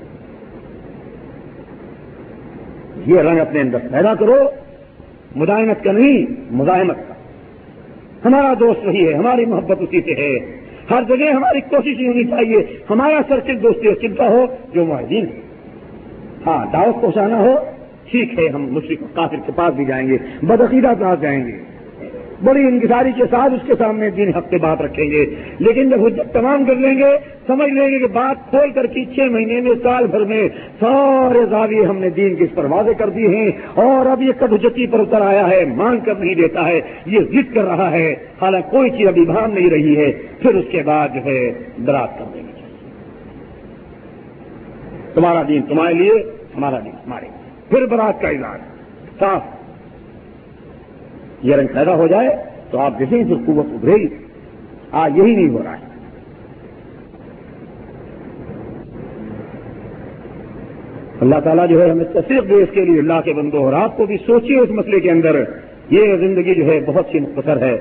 یہ رنگ اپنے اندر پیدا کرو، مداحنت کا نہیں، مزاحمت کا. ہمارا دوست وہی ہے، ہماری محبت اسی سے ہے. ہر جگہ ہماری کوشش یہ ہونی چاہیے ہمارا سرکل دوستی اور چنتا ہو جو معاہدین ہے. ہاں، دعوت پہنچانا ہو، ٹھیک ہے، ہم مشرک کافر کے پاس بھی جائیں گے، بدعقیدہ پاس جائیں گے، بڑی انکساری کے ساتھ اس کے سامنے دین حق پہ بات رکھیں گے. لیکن جب حجت تمام کر لیں گے، سمجھ لیں گے کہ بات کھول کر کے 6 مہینے میں، سال بھر میں سارے زاویے ہم نے دین کے اس پر واضح کر دیے ہیں، اور اب یہ کب حجتی پر اتر آیا ہے، مانگ کر نہیں دیتا ہے، یہ ضد کر رہا ہے، حالانکہ کوئی چیز ابھی بھان نہیں رہی ہے، پھر اس کے بعد جو ہے برات کر دیں گے. تمہارا دین تمہارے لیے، ہمارا دین ہمارے لیے، پھر برات کا اعلان صاف. یہ رنگ پیدا ہو جائے تو آپ دیکھیں پھر قوت ابھرے گی. آج یہی نہیں ہو رہا ہے. اللہ تعالیٰ جو ہے ہمیں تصدیق دے اس کے لیے. اللہ کے بندو اور آپ کو بھی سوچیے اس مسئلے کے اندر. یہ زندگی جو ہے بہت سی مختصر ہے,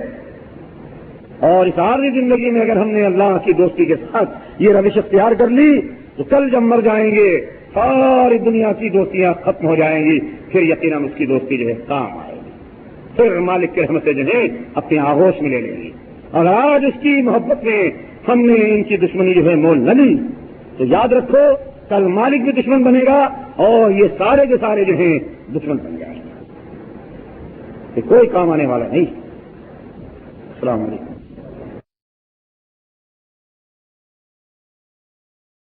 اور اس عارضی زندگی میں اگر ہم نے اللہ کی دوستی کے ساتھ یہ روش اختیار کر لی تو کل جب مر جائیں گے ساری دنیا کی دوستیاں ختم ہو جائیں گی. پھر یقیناً اس کی دوستی جو ہے کام آئے گی. پھر مالک کے رحمت سے جو ہے اپنے آغوش میں لے لیں گی. اگر آج اس کی محبت میں ہم نے ان کی دشمنی جو ہے مول نہ لی تو یاد رکھو کل مالک بھی دشمن بنے گا اور یہ سارے کے سارے جو ہیں دشمن بن جائیں گے. یہ کوئی کام آنے والا نہیں. السلام علیکم.